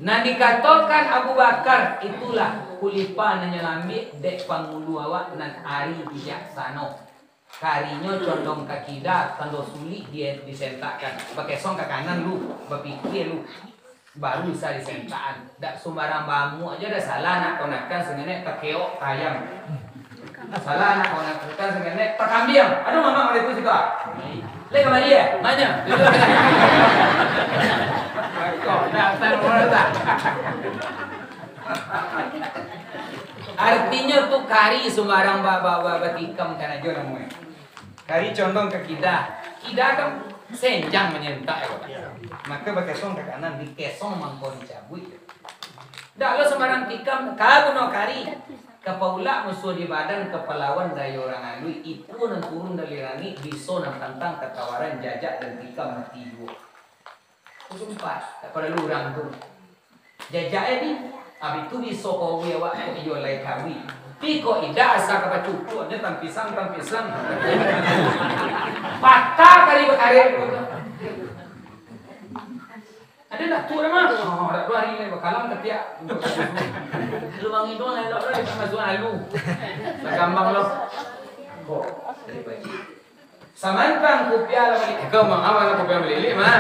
Nah dikatakan Abu Bakar itulah khalifah nanyalami dek pangulu awak nan ari bijaksana. Karinya condong ke kida, tando sulit dia disentakkan. Pakai song ke kanan lu, berpikir lu, baru bisa disentakkan. Tak sembarang bamu aja dah salah nak konakan sengenek takeo ayam. Salah nak konakan sengenek takambiang. Aduh mama ada itu juga. Lek kemari ya, mana? Kau datang orang tak. Artinya tuh kari sembarang bawa tikam karena jo namanya. Kari condong ke kida kan senjang menyentak ya. Maka pakai song ke kanan di kesong mangkon cabut. Dak lo sembarang tikam kagu no kari. Kapaula musuh di badan kepelawan dari orang alui itu nan turun dari langit biso nan tantang ketawaran jajak dan tikam mati dua. Sumpah, tak pada lurang tu. Jajak ni, abis tu biso kau awak kau iyo lai kawi. Piko ida asa kapa cucu dia tampisang. Patah kali berkarir. Ada nak tu mah. Oh, dak 2 hari ni bakalang ketiak. Lubang itu elok dah masuk alu. Sagambang lo. Kok dari baji. Samantang kopiah balik. Kau mang awal kopiah balik mah.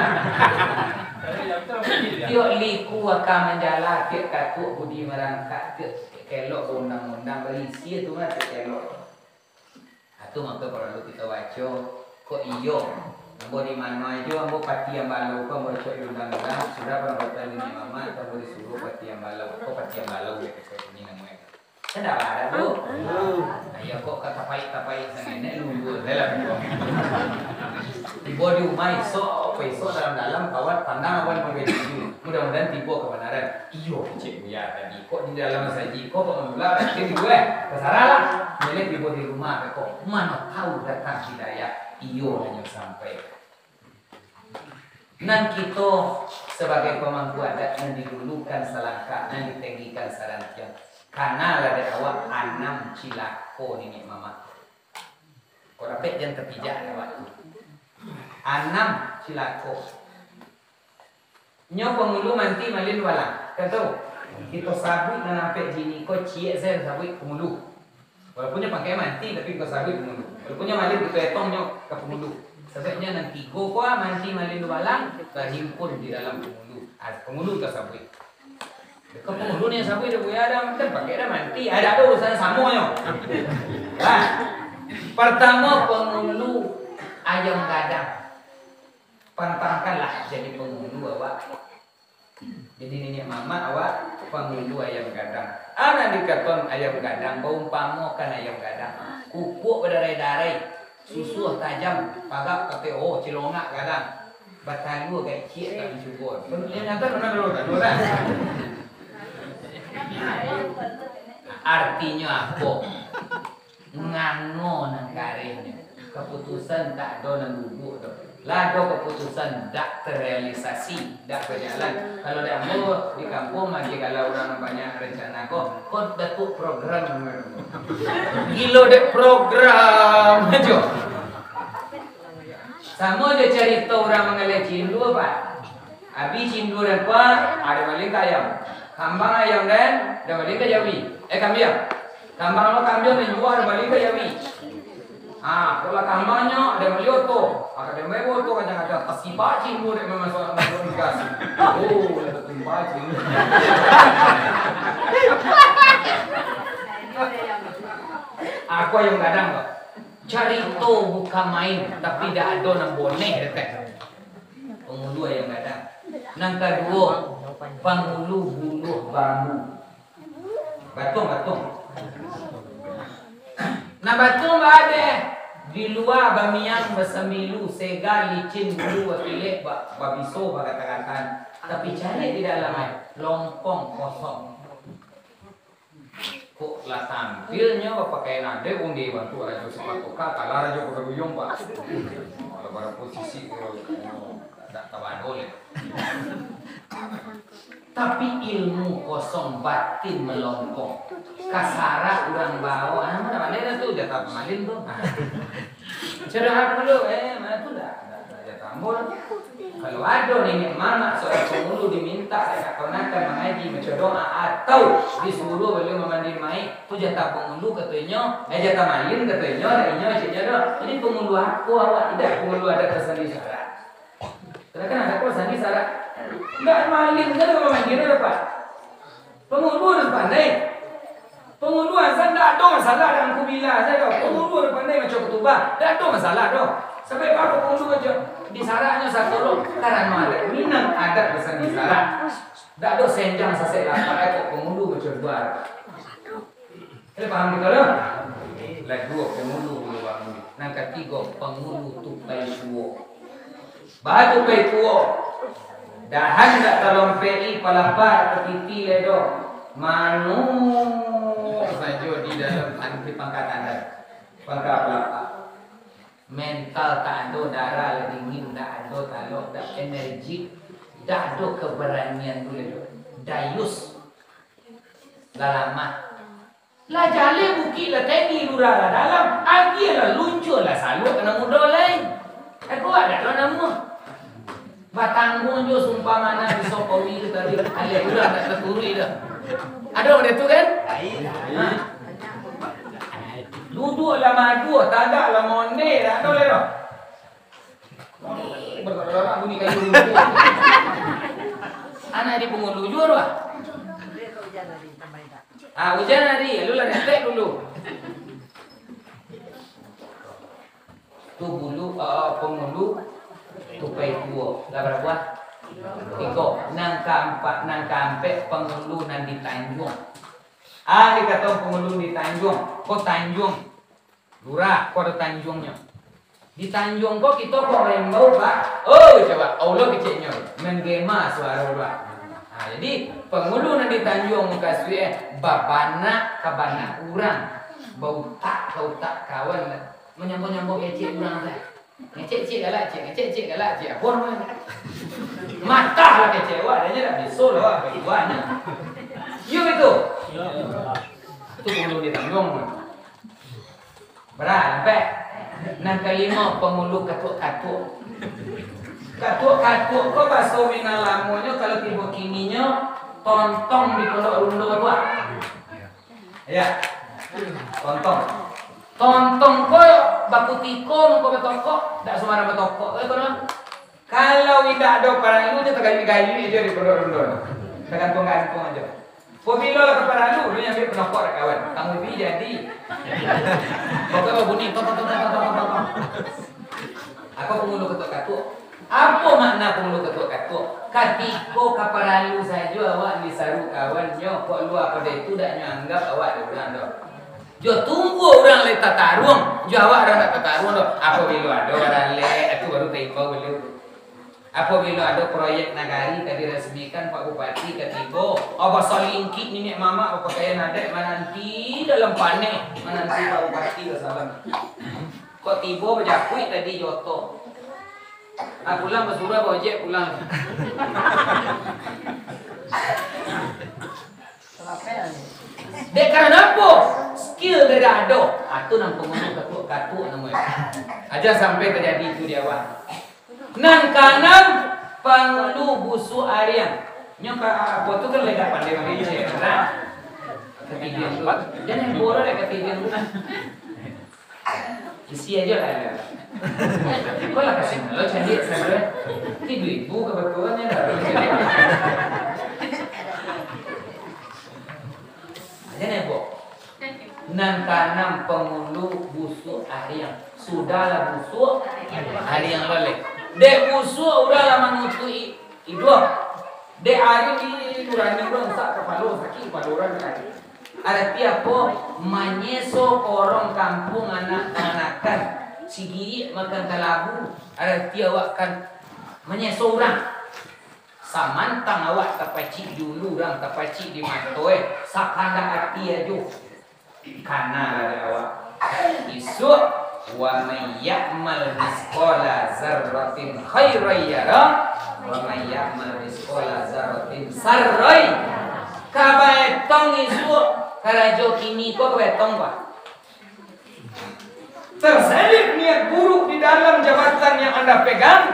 Tio liku akan menjala ke katu budi merangkak ke kelok undang-undang berisi itu mah kelok. Atu maka perlu kita baca kok iyo. Ambo di mana aja ambo pati yang balau kau ambo cek undang-undang sudah beberapa ini mama ambo disuruh pati yang balau kau pati yang balau ya kesel ini namanya. Tidak ada tu. Ayo kok katapai sangat lunggu dalam itu. Tiba di rumah esok dalam kawat pandang awan menjadi mudah-mudahan tiba kebenaran. Iyo cek ya tadi kok di dalam saji kok mengular nanti gue kesaralah. Jadi tiba di rumah kok mana tahu datang hidayah. Iyo hanya sampai. Nan kita sebagai pemangku adat yang didulukan selangkah dan ditinggikan sarantian. Karena ada awak 6 cilako ini mama. Kau dapat yang ketiga ada waktu. 6 cilako. Nyo pengulu manti malin walang. Kata kita sabut dan sampai jini kau ciek saya sabut pengulu. Walaupunnya pakai manti tapi kau sabut pengulu. Walaupunnya malin kita etongnya ke pengulu. Sebabnya nanti kau manti malin walang terhimpun di dalam pengulu. Pengulu kau sabut. Kau pengulu ni sabut dia punya ada kan pakai dah manti. Ada urusan samunya. Nah, pertama pengulu ayam gadang. Pantangkanlah jadi pengulu awak. Jadi nenek mama awak pengulu ayam gadang. Anak dikaton ayam gadang, baumpamakan ayam gadang. Kupuk berdarai-darai, susu tajam, pagak kata oh cilongak gadang. Batalu kayak cik tak disyukur. Ternyata mana dulu tak dulu. Artinya apa? Ngano nang karehnya. Keputusan tak ada nang lubuk tu. Lado keputusan tak terrealisasi, tak berjalan. Kalau dah mau di kampung lagi kalau orang banyak rencana kok datuk program. Gilo dek program aja. Sama dia cerita orang mengalir cindu apa? Habis cindu dan apa? Ada balik ayam. Kambang ayam dan ada balik jawi. Kambing. Kambang lo kambing dan jual ada balik jawi. Kalau kambangnya ada melioto, ada mewoto kadang-kadang kasih bacing boleh memang soal dikasih. Oh, ada bacing. Aku yang kadang kok. Carito bukan main, tapi tidak ada nang boneh dekat. Pengulu yang kadang. Nang kedua, pengulu buluh bambu. Batung. Nah batung ada di luar bamiang bersemilu sega licin bulu pilih babiso kata-kata tapi cari di dalam lompong kosong kok lah tampilnya pakai nade undi bantu raja sepatu kata lah raja pakai buyung pak kalau pada posisi tak tahan oleh tapi ilmu kosong batin melompong kasara orang bawa mana tu jatah pemalin tu cerah dulu mana tu dah jatah mul kalau ada nenek mama seorang pengulu diminta keponakan mengaji baca doa atau disuruh beliau memandi mai tu jatah pengulu katanya jatah malin katanya darinya macamnya dah jadi pengulu aku awak tidak pengulu ada kesan di syarat kan ada kesan di syarat enggak malin kan kalau mandi dapat pengulu harus pandai. Pengulu asal tak ada masalah dalam kubila saya dah. Pengulu ada pandai macam ketubah, tak ada masalah dah. Sampai baru pengulu macam di saraknya satu lom karena ada minang adat besar di sarak. Tak ada senjang sasek lapar kok pengulu macam buat. Kita faham kita dah. Lagi dua pengulu bulu bambu. Nang ketiga pengulu tupai suo. Batu tupai suo. Dahan tak terlompei palapa atau titi ledo. Manu saja di dalam anti pangkat Anda. Pangkat apa? Mental tak ada, darah dingin tak ada, talok tak energi, tak ada keberanian dulu. Dayus lama. Lah jale bukit lah tadi lurah lah dalam. Agi lah luncur lah selalu kena muda lain. Aku ada lah nama. Batanggung jo sumpah mana di Sokowi itu tadi. Alia udah tak terturui dah. Ada orang itu kan? Ha. Duduk lah madu, tagak lah monde, tak tahu lah. Berdoa bunyi kayu dulu. Anak di pengulu jur lah. Ah, hujan hari, lu lah netek dulu. Tu bulu, pengulu, tupai tua, dah berapa? Tiga, nang kampek pengulu nang di Tanjung. Ah, dikata pengulu di Tanjung, kok Tanjung, lurah, kok ada Tanjungnya. Di Tanjung kok kita kok rembau pak? Oh, coba, Allah kecilnya, menggema suara pak. Nah, jadi pengulu nanti Tanjung muka suye babana kabana urang bau tak kau tak kawan menyambung ecek urang teh ngecek galak cek apa namanya mata lah kecewa adanya dah besok lah keduanya yuk itu pengulu di Tanjung berapa nang kelima pengulu katuk kok bahasa Minang lamonyo kalau tiba kininya tontong di pondok rundo tua. Ya. Tontong ko baku tikong ko betoko, dak semara betoko. Kalau tidak ada parang itu dia tergali-gali aja di pondok rundo. Tergantung-gantung aja. Pemilo lah kepada lu yang ambil penokok kawan. Kamu bi jadi. Pokoknya bunyi tok. Aku pengulu ketuk-katuk. Apa makna pengulu ketuk-katuk? Katiko kaparalu saja awak disaru kawannya kok lu apa dah itu dak nyanggap awak orang dah. Jo tunggu orang le tatarung, jo awak orang tak tatarung dah. Apa bila ada orang le itu baru taipa beliau. Apa bila ada proyek nagari tadi resmikan Pak Bupati ketiga, apa salingki nenek mama apa kaya nadek menanti dalam panek menanti Pak Bupati ke salam. Kok tiba berjakui tadi joto. Ah pulang ke surah ojek pulang. Dek karena apa? Skill dia dah ada. Itu nang pengunu katuk namanya. Aja sampai terjadi itu dia awak. Nang kanan pangulu busu arian. Nyoka apa tu kan lega pandai main cek. Nah. Ketidian tu. Jangan borak dek ketidian tu. Isi aja lah. Kau lah kasih lo cari sebenarnya. Ini duitmu kebetulannya dah. Aja nih bo. Nang kanam pengulu busuk ariang. Sudahlah busuk ariang lolek. Dek busuk udah lama ngutui hidup. Dek ari di durani orang sak kepala sakit kepala orang lagi. Arti apa? Manyeso orang kampung anak-anakan sigi makan kalabu. Arti awak kan menyeso orang. Samantang awak tapacik dulu orang tapacik di matoe. Sakanda hati aja. Karena ada awak. Isu wa may ya'mal misqala dzarratin khairan yara wa may ya'mal misqala dzarratin sarran kabaetong isu karajo kini kok kabaetong Pak. Terselip niat buruk di dalam jabatan yang Anda pegang,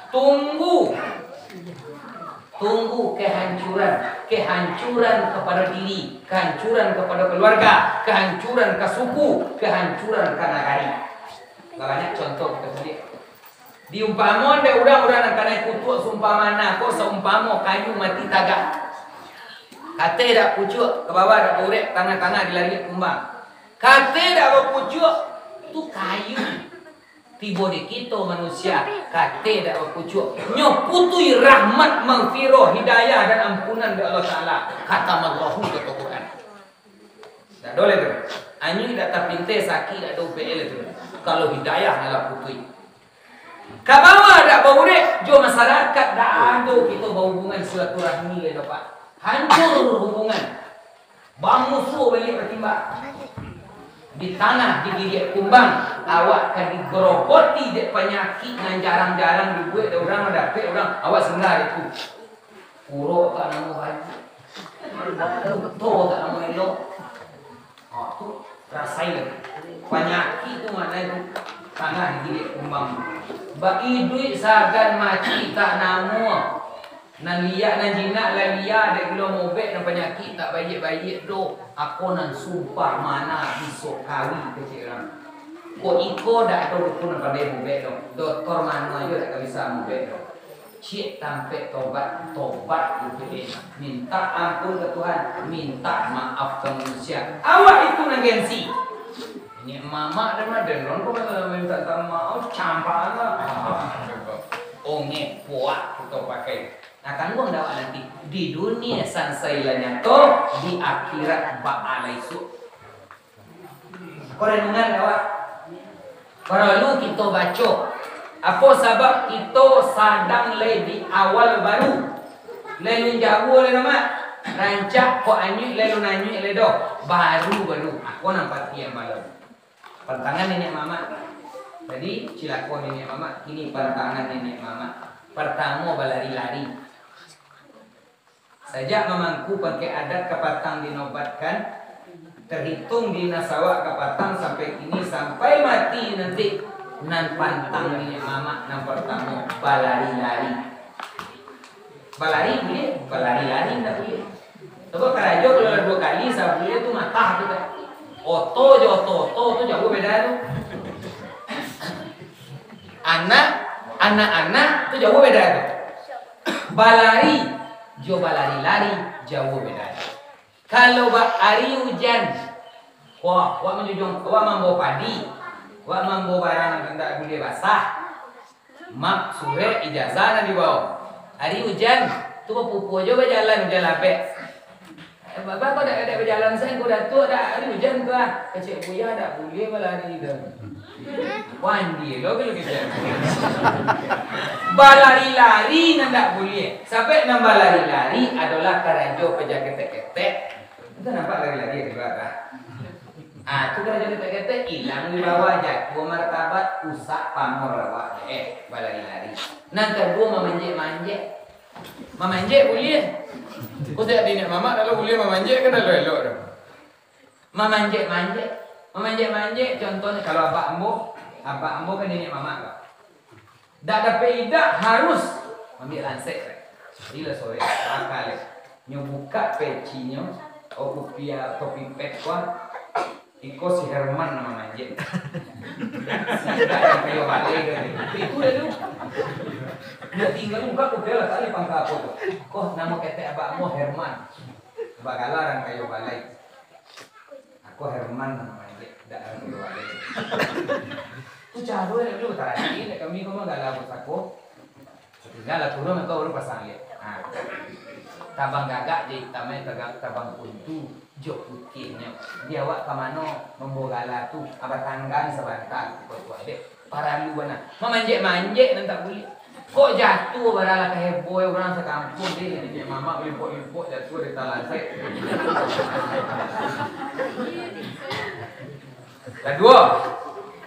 tunggu kehancuran kepada diri, kehancuran kepada keluarga, kehancuran ke suku, kehancuran ke negara. Banyak contoh kita lihat. Diumpama anda orang-orang akan naik kutuk seumpamana kok seumpama kayu mati tagak. Kata dak pucuk ke bawah dak urek tangan-tangan dilari kumbang. Kata dak berpucuk tu kayu. Tiba di kita manusia kata dak berpucuk. Nyo putui rahmat maghfirah hidayah dan ampunan dari Allah Taala. Khatamallahu kata Quran. Dak boleh tu. Anjing dak tapinte sakit dak do PL tu. Kalau hidayah adalah putui. Kabawa dak baurek jo masyarakat dak ada kita berhubungan silaturahmi le dapat. Hancur hubungan. Bang musuh balik bertimbang. Di tanah digigit kumbang, awak kan digerogoti dek penyakit ngan jarang-jarang dibuat orang dapet orang awak sengal itu. Uruk tak nama baju. Betul tak nama elok. Tu rasain. Penyakit tu mana itu tanah digigit kumbang. Bagi duit sagan mati tak nama. Nan liat nan jinak lah liat dek gila mobek nan penyakit tak baik-baik do. Aku nan sumpah mana besok kawin kecil orang. Ko iko dak do ku nan pandai mobek do. Doktor mana yo dak bisa mobek do. Cik sampai tobat itu minta ampun ke Tuhan, minta maaf ke manusia. Awak itu nan gengsi. Ini mama dan maden kok minta maaf campur lah. Onge puak kita pakai. Nah kan gua dapat nanti di dunia sansailanya to di akhirat ba'alaisu. Kau renungan awak. Kalau kita baca apa sebab kita sadang di awal baru. Lalu jauh le nama. Rancak ko anyu lalu nanyu le do. Baru. Aku nampak yang malam. Pantangan nenek mama. Tadi cilakon nenek mama, kini pantangan nenek mama. Pertama berlari-lari. Sejak mamangku pakai adat kapatang dinobatkan, terhitung di nasawa kapatang sampai kini sampai mati nanti nan pantang nenek mama nan pertama berlari-lari. Berlari boleh, berlari-lari tak boleh. Sebab karajo kalau 2 kali sabunya tu matah tu kan. Oto tu jauh beda tu. Anak-anak tu jauh beda tu. Balari, balari-lari jauh beda. Kalau hari hujan, wah menjunjung, wah mambo padi, wah mambo barang yang tak boleh basah. Mak surat ijazah di bawah. Hari hujan, tu pupu aja berjalan hujan lapek. Bapak kau dah berjalan saya kau dah tua dah hari hujan kau kecil buaya dah boleh berlari dah. Wandi lo kalau kita. Berlari-lari nak boleh. Sampai nak berlari-lari adalah karajo peja ketek-ketek. Itu nampak lari-lari di bawah. Tu karajo ketek-ketek hilang di bawah aja. Dua martabat usak pamor awak. Berlari-lari. Nang kedua memanjat-manjat. Memanjat boleh. Kau tak dinak mama kalau boleh memanjat kan dah elok dah. Memanjat contohnya kalau abak ambo kan dinak mama kau. Dak dapat idak harus ambil lansek. Bila sore akal nyobuka pecinya opupia topi pet kuah. Iko si Herman nama manjat. Siapa yang kayo balik kan? Itu dah tu. Dia tinggal buka kupel tali pangka apa tu. Kok nama ketek abakmu Herman. Bagalarang kayo balik. Aku Herman nama manjat. Dak kayo balik. Tu cara dia dulu tadi kami kau mengalah bersako. Tinggal lah turun kau baru pasang dia. Tabang gagak jadi tabang kuntu. Jok putihnya dia awak ke mana membogala tu abah tanggan sebentar buat dek para lu bana memanjat dan tak boleh kok jatuh barala ke heboh orang sekampung dia jadi mama import jatuh di talasai. Kedua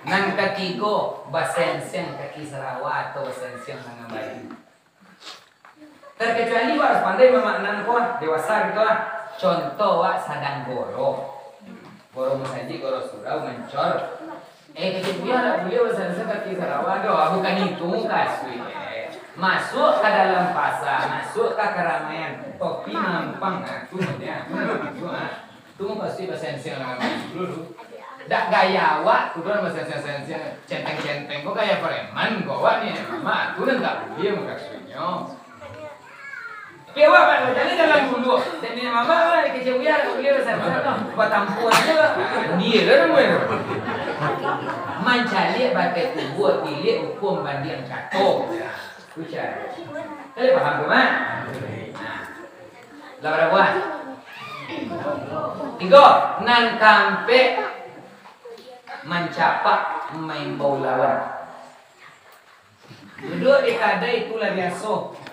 nang ketiga basensiang kaki Sarawak atau basensiang nang Bali. Terkecuali harus pandai memaknan kau dewasa gitu lah. Contoh wak sadang goro mesaji goro surau mencor. Kecil punya tak boleh bersama kaki Sarawak doa bukan itu kasih. Masuk ke dalam pasar, masuk ke keramaian, topi nampang, tu dia, tu pasti besensial dulu. Dak gaya wak, tu kan besensial centeng-centeng, kok gaya preman kok wak ni, mama, tu kan tak boleh makasihnya. Kewa pak, jadi dalam dulu. Dan ni mama lah kecil buaya, boleh besar-besar tu. Buat tampuan je lah. Dia lah namanya. Mencari bagai tubuh, pilih hukum banding kato. Ucap. Kalian faham ke mak? Lah berapa? 3. Nan kampe mencapak main bau lawan. Duduk di kadai itulah biasa.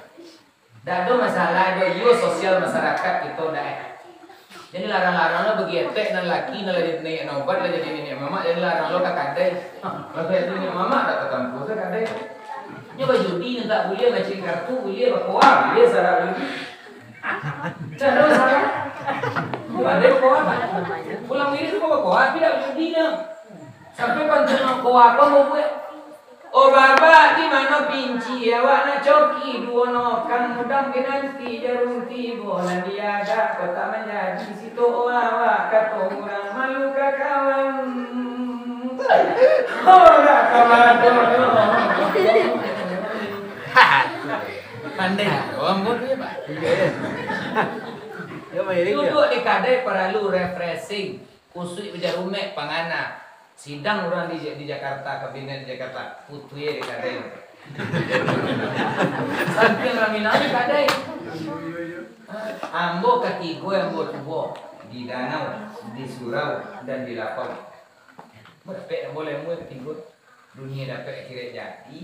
Dah ada masalah, ada sosial masyarakat itu dah. Jadi larang-larang lo begitu nan laki nan jadi nenek nobat lah jadi nenek mama jadi larang lo kakak deh. Kalau jadi nenek mama tak ketemu kakak deh. Nyoba judi tak boleh baca kartu boleh berkoar boleh sarap lagi. Terus sarap. Ada berkoar. Pulang diri tu berkoar tidak judi nak. Sampai panjang berkoar apa mau buat? Oh baba di mana pinci awak nak coki dua nokan mudang nanti jarum tibo dan diaga kota menjadi situ awak kata orang malu kawan orang kawan pandai ambon dia pak duduk di kadai perlu refreshing kusui bejarumek pangana sidang orang di Jakarta, kabinet di Jakarta, putui di kadai. Sampai raminanya kadai. Ambo kaki gue, ambo tubo di danau, di surau dan di lapau. Berpek boleh muat tinggut dunia dapat kira jadi.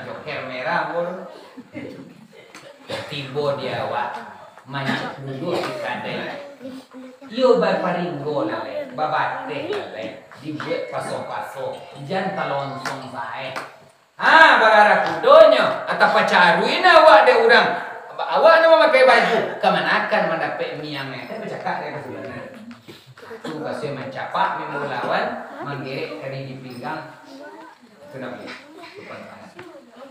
Joker merah bol. Tibo dia awak, mancik duduk di kadai. Yo berparinggo lale, babate lale, dibuat paso-paso, jangan talonsong sae. Bagara kudonyo, atau pacaruin awak de urang. Awak nama pakai baju, kemanakan mendapat miangnya. Tapi bercakap dia kesulitan. Tu kasih mencapak, memulawan, menggerek kari di pinggang. Itu namanya.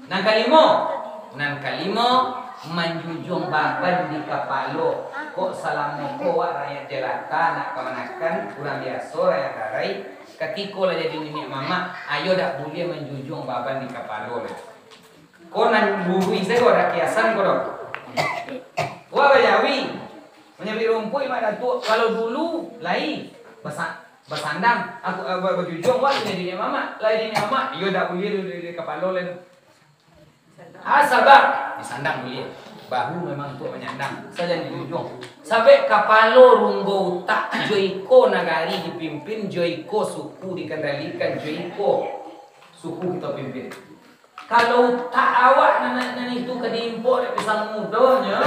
Nang kalimo, menjunjung baban di kapalo kok salamu kowa rakyat jelata nak kemanakan kurang biasa rakyat darai ketika lah jadi nenek mama ayo dak boleh menjunjung baban di kapalo kok nan buri saya kok rakyasan kok wah bayawi menyambi rumput mak datuk kalau dulu lai bersandang aku berjunjung wah jadi nenek mama lai nenek mama ayo dak boleh di kapalo lain sabar disandang boleh bahu memang untuk menyandang saja dijunjung sampai kapalo runggo utak joiko nagari dipimpin joiko suku dikendalikan joiko suku kita pimpin kalau tak awak nan itu kedimpor pisang mudanya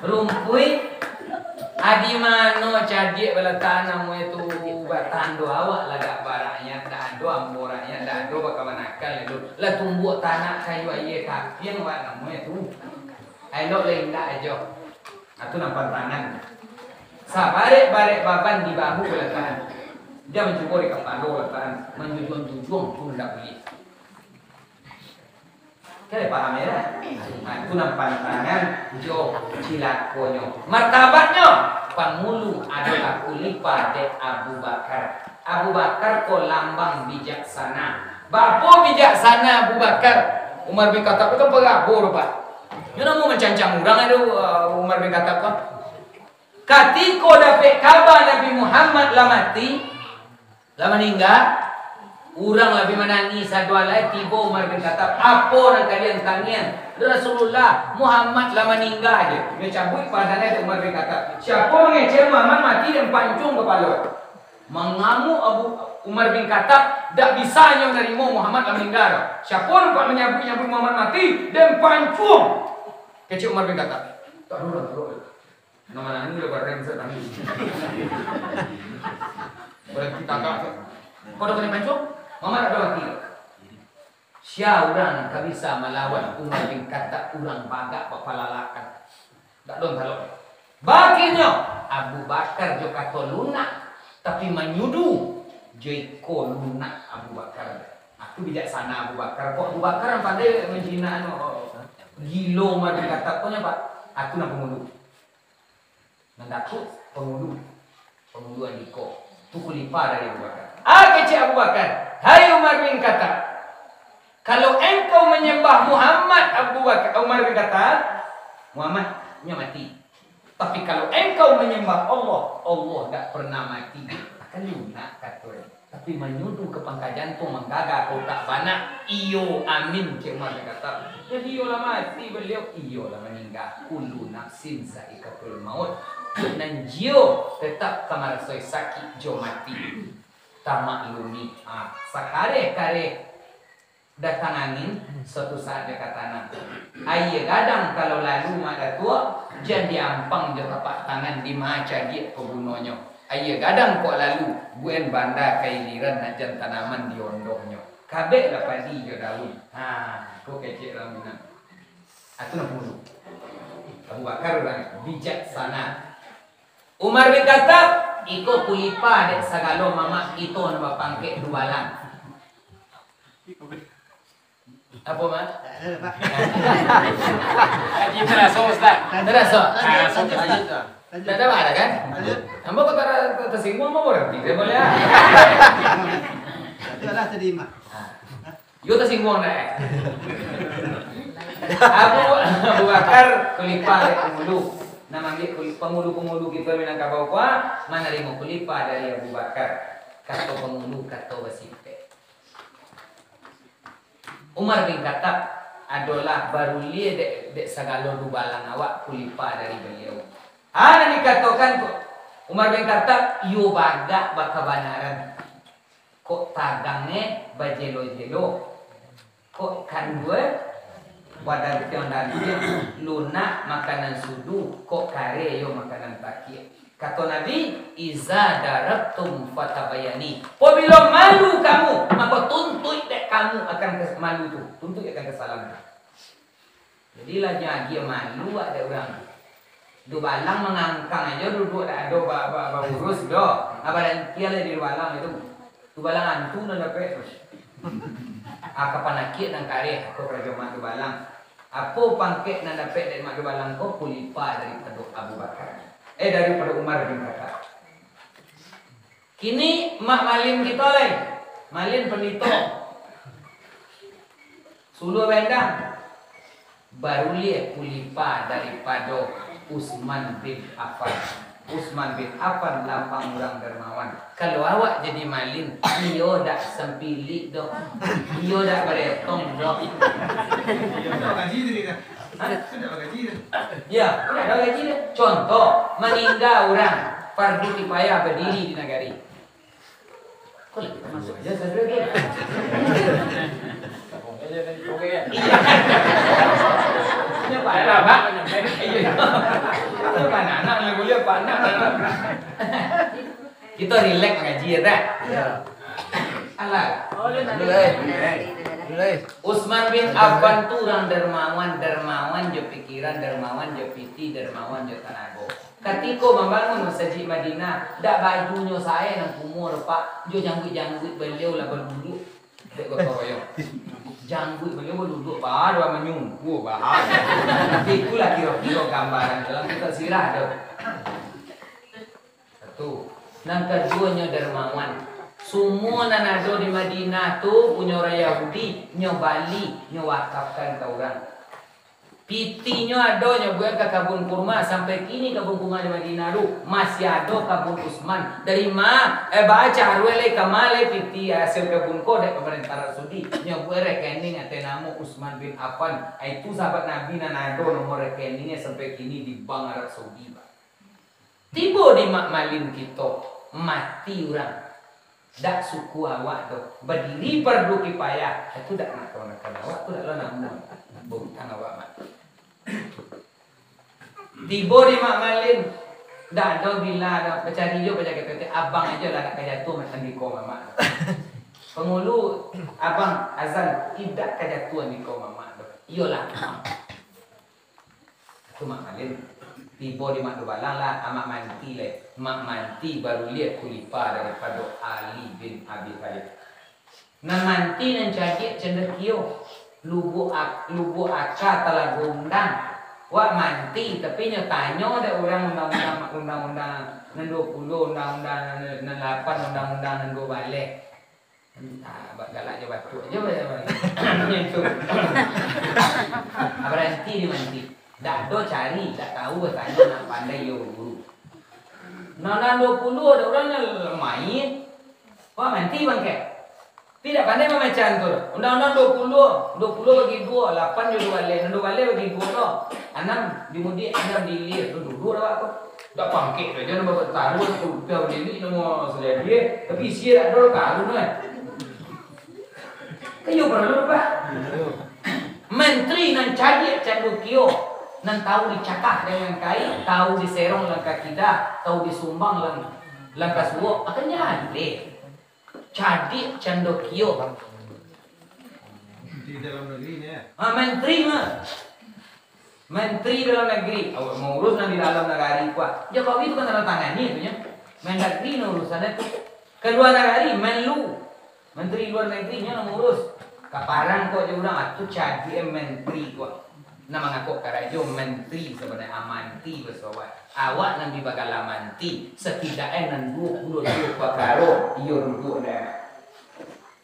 rumpui adi mano cadik bala tanam itu batando awak lagak baraknya dak ado amboranya dak ado bakamanakan itu lah tumbuh tanah kayu aye kapian wa namanya tu elok lain dak aja atu nampak tangan sabare bare baban di bahu belakang dia mencukur di kepala belakang menjunjung pun dak boleh kalian paham ya? Itu nampak tangan jo cilakonyo martabatnya pangulu adalah kulipa de Abu Bakar. Abu Bakar ko lambang bijaksana. Bapo bijaksana Abu Bakar. Umar bin Khattab itu pegabur pak. Yana mau mencancang orang itu Umar bin Khattab kan. Katiko dapat kabar Nabi Muhammad lah mati, lah meninggal. Orang lebih menangis dua lagi tiba Umar bin Khattab. Apa orang kalian tangian? Rasulullah Muhammad lah meninggal je. Dia cabut padanya Umar bin Khattab. Siapa mengecek Muhammad mati dan pancung kepala. Mengamuk Umar bin Khattab tak bisanya menerima Muhammad lah meninggal. Siapa nampak menyambut Muhammad mati dan pancung. Kecek Umar bin Khattab. Tak dulu. Nama ini lebar rem saya tadi. Boleh kita kata. Kau dah kena pancung? Mama ada mati. Sia orang tak bisa melawan Umar bin Khattab orang bagak papalalakan. Tak don talok. Baginya Abu Bakar jo kato lunak tapi menyudu joiko lunak Abu Bakar. Aku bijaksana Abu Bakar. Kok Abu Bakar pandai menjina gilo Umar bin Khattab punya Pak. Aku nak pengundu. Mendaku pengundu andiko. Tu kulipa dari Abu Bakar. Kecik Abu Bakar. Hai Umar bin Khattab. Kalau engkau menyembah Muhammad Umar bin Khattab, Muhammadnya mati. Tapi kalau engkau menyembah Allah, Allah tak pernah mati. Akan lunak kata. Tapi menyudu ke pangkat jantung menggagal kau tak banyak. Iyo amin Cik Umar bin Khattab. Jadi iyolah mati beliau, iyolah meninggal. Kullu nafsin za'iqatul maut. Dan jio tetap kamar soy sakit jo mati. Tamak lumi. Sakare-kare datang angin, suatu saat dia kata ayah kadang kalau lalu mak tua, jangan diampang je tapak tangan di maca dia pembunuhnya. Ayah kadang kok lalu, buen banda kailiran najan tanaman di ondoknya. Kabeh lah padi je daun. Kok kecil lah minat. Aku nak bunuh. Abu Bakar orang bijaksana. Umar bin Khattab, iko kulipa dek sagalo mama ito nama pangke dualang. Apa mak? Haji terasa Ustaz. Terasa? Lanjut. Tidak ada kan? Lanjut. Hamba kata tersinggung mau berhenti, saya boleh. Itulah tadi mak. Yo tersinggung dah. Abu Bakar kulipa dek pengulu. Nama dia pengulu kita Minangkabau mana lima kulipa dari Abu Bakar. Kata pengulu kata wasite. Umar bin Khattab adalah baru lihat dek sagalo dubalang awak kulipa dari beliau. Ada dikatakan kok Umar bin Khattab yo baga bakabanaran. Kok tagangnya bajelo-jelo. Kok kan gue wadah tiang dan lunak makanan sudu kok kare yo makanan takir. Kata Nabi, iza darabtum fatabayani. Apabila malu kamu, maka tuntut dek kamu akan malu tu, tuntut akan kesalahan. Jadilah dia malu ada orang. Du balang mengangkang aja duduk ada urus do. Apa dan tiada di balang itu. Du balang antu nak dapat terus. Kapan dan kare aku kerja mak du balang. Apa pangket nak dapat dari mak du balang kau kulipa daripada Abu Bakar. Daripada Umar bin Khattab. Kini mak malin kita lain. Malin penito. Sulu bendang. Baru lihat kulipa daripada Utsman bin Affan. Utsman bin Affan lapang orang dermawan. Kalau awak jadi malin, iyo dak sempilik doh. Iyo dak beretong doh. Gaji tadi dah. Sudah gaji dah. Ya, ada gaji dah. Contoh, meninggal orang fardu kifayah berdiri di negari. Kau kita masuk aja saudara. Ini apa Pak? Itu anak-anak yang boleh panas. Kita relax ngaji ya tak? Ya. Alah. Mulai. Utsman bin Affan tu orang dermawan je pikiran, dermawan je piti, dermawan je tenaga. Ketika membangun Masjid Madinah, dak bajunya saya nang kumur Pak, jo janggut beliau lah berduduk. Dek gotong royong. Janggut beliau berduduk baru menyungku bahaya. Tapi itulah kira-kira gambaran dalam kita sirah ada. Satu. Nang keduanya dermawan. Semua nanado di Madinah tu punya orang Yahudi nyobali nyewakafkan ke orang. Pitinya ada nyobuat ke kebun kurma sampai kini kebun kurma di Madinah tu masih ada kebun Utsman. Dari baca harwele kamale piti hasil kebun ko dari pemerintah Arab Saudi nyobuat rekening ate nama Utsman bin Affan. Itu sahabat Nabi nanado nomor rekeningnya sampai kini di Bank Arab Saudi. Tiba di makmalin kita mati orang. Dak suku awak tu berdiri fardu kifayah itu dak nak awak tu dak lo namun bukan awak mak tiba di mak malin dak ada bila ada pecari jo pecah kata abang aja lah dak kajatuh macam di kau mama pengulu abang azan tidak kajatuh di kau mama tu iyalah itu mak malin tiba di mak balang lah amak manti le mak manti baru lihat kulipa daripada Ali bin Abi Thalib. Nan manti nan cakik cenderkio lubu aka telah gondang wak manti tapi nya tanya ada orang undang-undang nan 20 undang-undang nan 8 undang-undang nan go balik. Bak galak je batu aja itu. Berhenti di manti. Dak do cari, dak tahu bertanya nak pandai yo guru. Nana 20 ada orang yang main. Wah menti bangke. Tidak pandai memecah tu. Undang-undang 20 bagi 2, 8 je 2 bagi 2 tu. 6 dimudi 6 dilir duduk dah aku. Dak pangke tu jangan bawa taruh tu piau ni nama saja dia. Tapi sia dak do karu kan. Kayo perlu ba? Menteri nan cari candukio nan tahu dicakap dengan kai, tahu diserong lang kakida, tahu disumbang lang kasuo, akan nyali. Jadi candukio. Di dalam negeri ni ya. Menteri mah. Menteri dalam negeri, mengurus nan di dalam negara kuat. Jokowi itu kan tanda tangani itu nya. Mendagri urusannya tuh. Kedua negara Menlu. Menteri luar negerinya mengurus. Kaparan kok dia orang atuh jadi menteri kok. Nama ngaku karajo menteri sebenarnya amanti bersawat. Awak nanti bakal amanti setidaknya nan 22 perkara iyo duduk dah.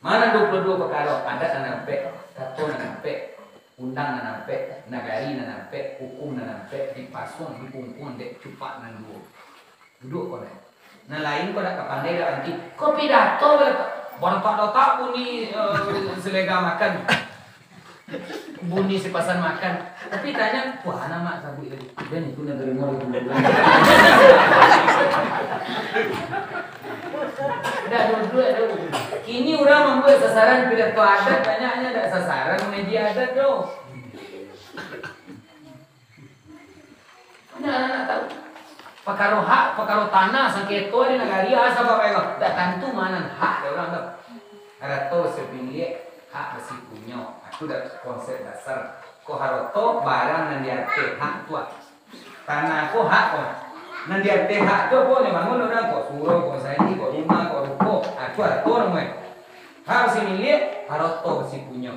Mana 22 perkara? Ada nan nampe, tato nan nampe, undang nan nampe, nagari nan nampe, hukum nan nampe, dipasung dipungkun dek cupak nan duduk kok dah. Nah lain kok dak kapandai dak anti. Kok pidato Borang tak tahu bunyi selega makan, bunyi sepasan makan. Tapi tanya, wah nama sabu itu, dan itu negeri mau itu. Dah dulu. Kini orang membuat sasaran pidato adat banyaknya ada sasaran media adat loh. Mana anak tahu? Pakaro hak, pakaro tanah, sengketo di negara asa apa kaya tak tentu mana hak dia orang tu. Harato sepilih hak masih punya. Aku dah konsep dasar. Ko haroto barang nan diarte hak tua. Tanah ko hak ko. Nan diarte hak tu ko ni bangun orang ko suruh ko saji ko rumah ko ruko. Aku haroto namanya. Hak masih milik, haroto masih punya.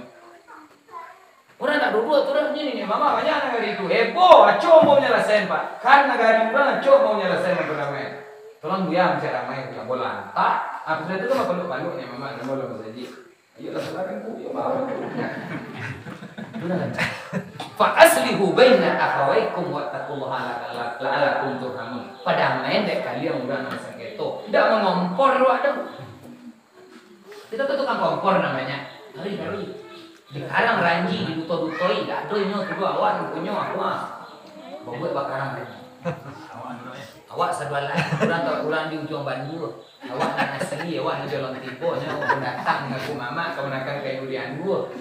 Orang tak duduk turun ni mama banyak negara itu heboh, acok mau nyelesain pak. Kan negara orang acok mau nyelesain berdamai. Tolong dia macam ramai punya bola. Tak, apa itu kan perlu palu ni mama, nama lo saja. Ayo lah silakan ku, ya bawa. Fa aslihu baina akhawaikum wattaqullaha la'allakum turhamun. Pada main dek kalian orang macam itu. Tidak mengompor waduh. Kita tu tukang kompor namanya. Hari-hari. Di karang ranji di duto-dutoi dak doi nyo tu awak punya aku ah. Bawa bakaran. Awak sadwala kurang di ujung bandu. Awak nak asli awak ni jalan tipu nya datang ngaku mama kau nakkan kayu dian gua.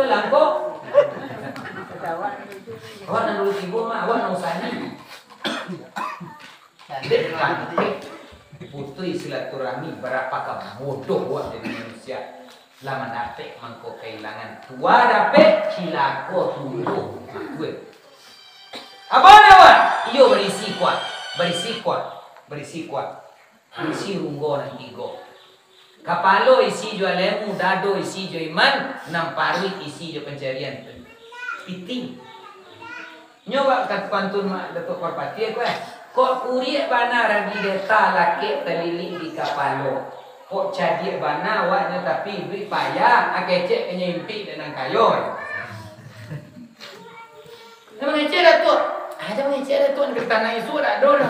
Langko. Awak nak dulu tipu mah awak nak usani. Putri silaturahmi berapakah bodoh awak jadi manusia. Lama dapet mangko kehilangan tua dapet cilako tunduk gue apa nawa iyo berisi kuat berisi runggo nan tigo kapalo isi jo lemu dado isi jo iman namparuit isi jo pencarian piting nyoba kat pantun mak datuk parpati kok kurie bana ragi deta lake telili di kapalo. Kok jadi bana awaknya tapi beri payah akecek penyimpi dan kayo. Nama ngecek dah tu. Ada ngecek dah tu ke tanah isu dah dor.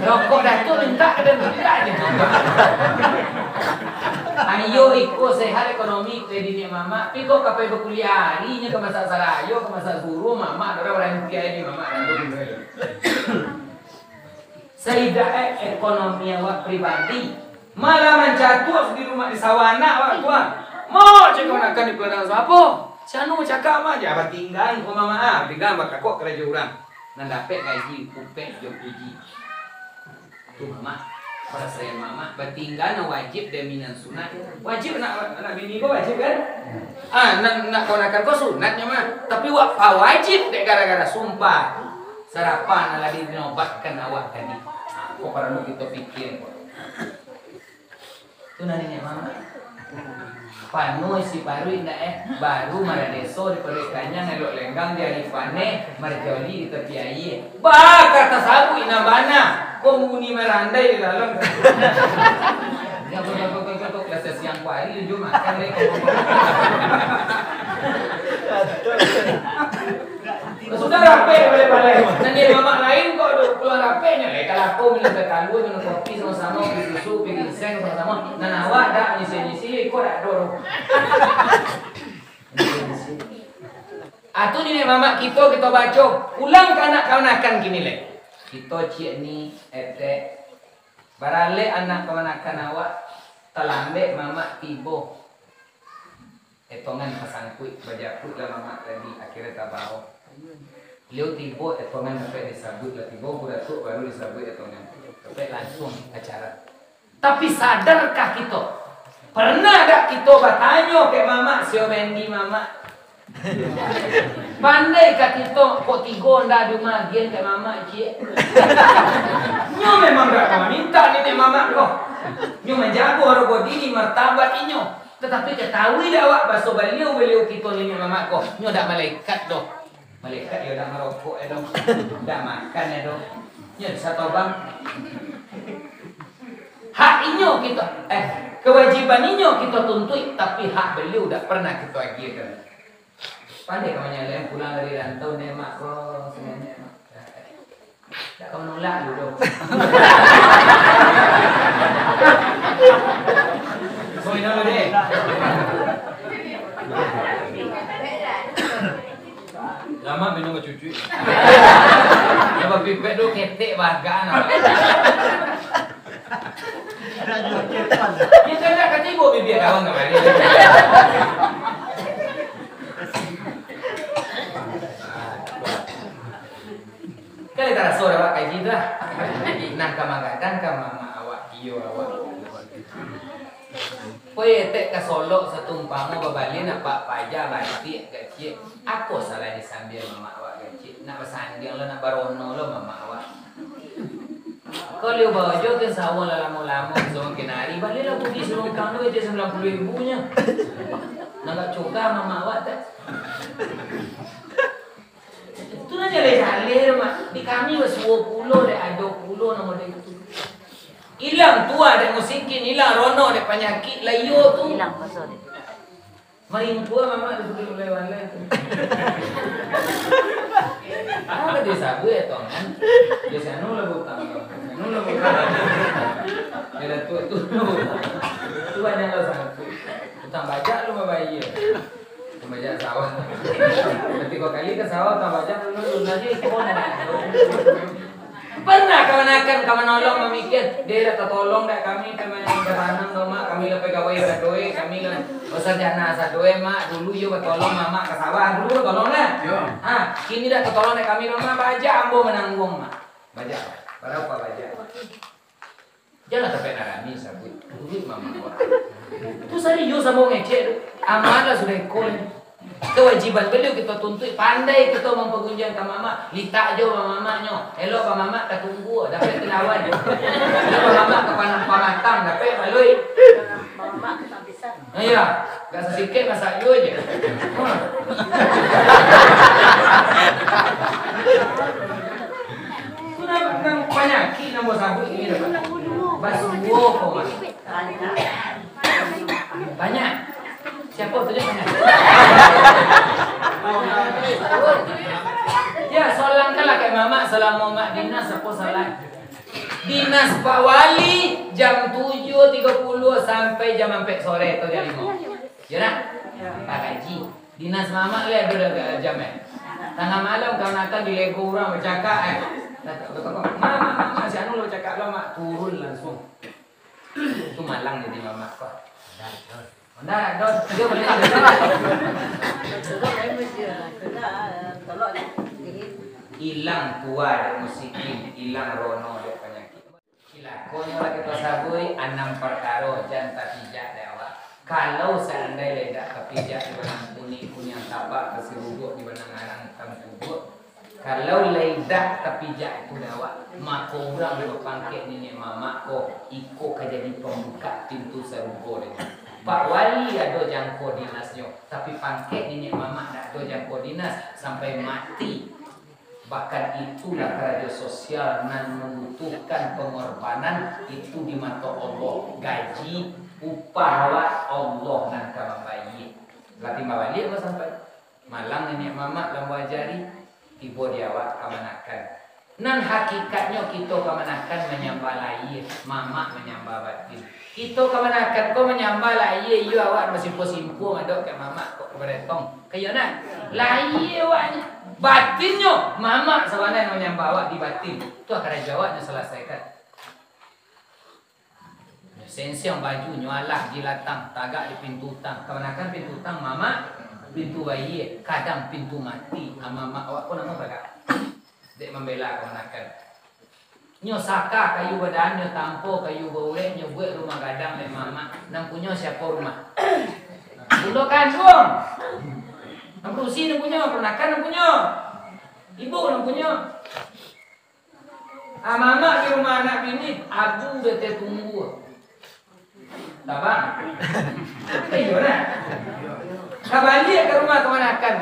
Rokok dah tu minta dan tidak je. Ayo ikut sehat ekonomi kredit mama. Piko kapai berkuliah harinya ke masa sarayo ke masa guru mama orang berhenti aja mama dan dulu. Sehingga ekonomi awak pribadi malah menjatuh di rumah di sawana awak tua. Mau cakap nak kan di peladang siapa? Canu cakap aja apa tinggal ko mama tinggal bakal kok kerja orang. Nan dapat gaji kupek jo puji. Tu mama pada saya mama bertinggal wajib deminan sunat. Wajib nak bini ko wajib kan? Nak kau nakkan ko sunatnya mah. Tapi wak wajib dek gara-gara sumpah. Sarapan ala dinobatkan awak tadi. Kok perlu kita pikir kok. Itu nanya mama. Panu si baru indah baru maradeso di perikanya ngelok lenggang di arifane marjoli di tepi air. Bah kata sabu ina bana. Kok muni merandai di dalam. Ya kok kelas siang pagi jujur makan lagi. Sudah rapi balik-balik. Nanti mama lain kok keluar rapinya. Kalau aku minum kekalbu, minum kopi sama-sama, minum susu, minum ginseng sama-sama. Nah awak dah nyisi-nyisi, kok dah dorong. Atuh ni mama kita baca. Ulang ke anak kawan-kawan gini le. Kita cik ni etek. Barale anak kawan-kawan awak. Terlambat mama tiba. Etongan pasangkui bajakut lah mama tadi akhirnya tak bawa. Beliau tiba etongan sampai disabut lah tiba beratuk baru disabut etongan. Sampai langsung acara. Tapi sadarkah kita? Pernah tak kita bertanya ke mama sio mendi mama? Pandai kah kita kok tiga ndak ada magian ke mama cik? Nyo memang tak kau minta nenek mama kau. Nyo menjaga harga diri martabat inyo. Tetapi ketahui dah awak bahasa beliau kita nenek mama kau. Nyo dak malaikat doh. Malaikat dia dak merokok doh. Dak makan doh. Nyo satu bang. Hak inyo kita kewajiban inyo kita tuntut tapi hak beliau dak pernah kita agihkan. Pandai kau nyalain pulang dari rantau nih mak kau sebenarnya mak. Tak kau nolak dulu. Kau ini deh. Lama minum ke cucu. Lepas pipet tu ketek bagan. Kita nak ketibu bibir kawan kembali. Kali tak rasa awak kayak gitu lah. Nah kamagadan ka mama awak iyo awak. Poe tek ka solok satumpama babali nak pak paja banti kecil. Aku salah disambil mama awak kecil. Nak bersanding lo nak barono lo mama awak. Kau liu bajo ke sawah lama-lama so kenari balik lah pergi suruh kang lu itu 90.000 nya. Nak coba mama awak tak. Itu na jalir-jalir mak. Di kami was 20 dek ada 20 nama dek itu. Hilang tua dek musikin, hilang rono dek penyakit layo tu. Hilang pasal dek. Maring tua mama disuruh lewat-lewat tu. Apa dia sabu ya tong kan? Dia sanu lah butang. Sanu lah butang. Dia tu. Tu banyak lah satu. Utang bajak lu bayi. Bajak sawah. Ketika kali ke sawah tak bajak dulu lagi kau nak. Pernah kawan nolong memikir dia dah tolong dah kami teman keranang mak kami lah pegawai berdoa kami lah sarjana sadoe mak dulu yo tolong mama ke sawah dulu tolong dah. Kini dah tolong dah kami mama bajak ambo menanggung mak. Bajak. Berapa bajak? Jangan sampai narami sabut. Duit mama gua. Itu serius sama ngecek. Amanah sudah ikut. Kewajiban beliau kita tuntut pandai kita mempergunjang ke mama. Litak je mamanya. Elok pak mama tak tunggu dapat telawan. Elok pak mama ke pamatang dapat baloi. Mama tak bisa. Iya, gak sedikit masak yo je. Nang penyakit nombor sabut ini dapat. Basuh kok mas. Banyak. Siapa tu dia banyak? Ya, solang kalah kayak mama selama mak dinas apa salah? Dinas Pak Wali jam 7.30 sampai jam 4 sore atau jam 5. Ya nak? Pak Haji. Dinas mama le ada jam tengah malam kau nak di lego orang bercakap Mama si anu lo cakap lo mak turun langsung. Itu malang jadi mama kok. Ndak dot dia boleh. Hilang tua dan musikin, hilang rono dan penyakit. Ilakonya lah kita sabui 6 perkara jangan pijak dewa. Kalau seandainya tidak kepijak di benang kuning tapak keseruduk di benang arang hitam kubur. Kalau leidak kepijak itu dewa, maka orang berpangkit nenek mama ko iko jadi pembuka pintu surga deh. Pak Wali ada jangkau dinasnya, tapi pangkit nenek mama tak ada jangkau dinas sampai mati. Bahkan itulah kerja sosial dan membutuhkan pengorbanan itu di mata Allah. Gaji upah Allah dan kamu bayi. Berarti mawali apa sampai malang nenek mama lambu jari tiba di awak kamanakan. Nan hakikatnya kita kamanakan menyembah lahir, mama menyembah batin. Kita kamanakan kau menyembah lahir, you awak masih posimpu ada ke mama kok beretong. Kayak nak lahir awaknya. Batinnya mama sebenarnya menyembah awak di batin. Itu akan jawabnya selesaikan. Sensiang baju nyualah jilatang tagak di pintu utang. Kebanyakan pintu utang mama, pintu bayi, kadang pintu mati. Mama awak pun nama bagak. Dek membela kebanyakan. Nyo saka kayu badan, nyo tampo kayu baure, nyo buat rumah gadang dan mama. Nang punya siapa rumah? Bulo kandung. Nang perusi nang punya, kebanyakan nang punya. Ibu nang punya. Mama di rumah anak bini, abu bete tunggu. Tak bang? Ayo nak. Kabalik ke rumah keponakan.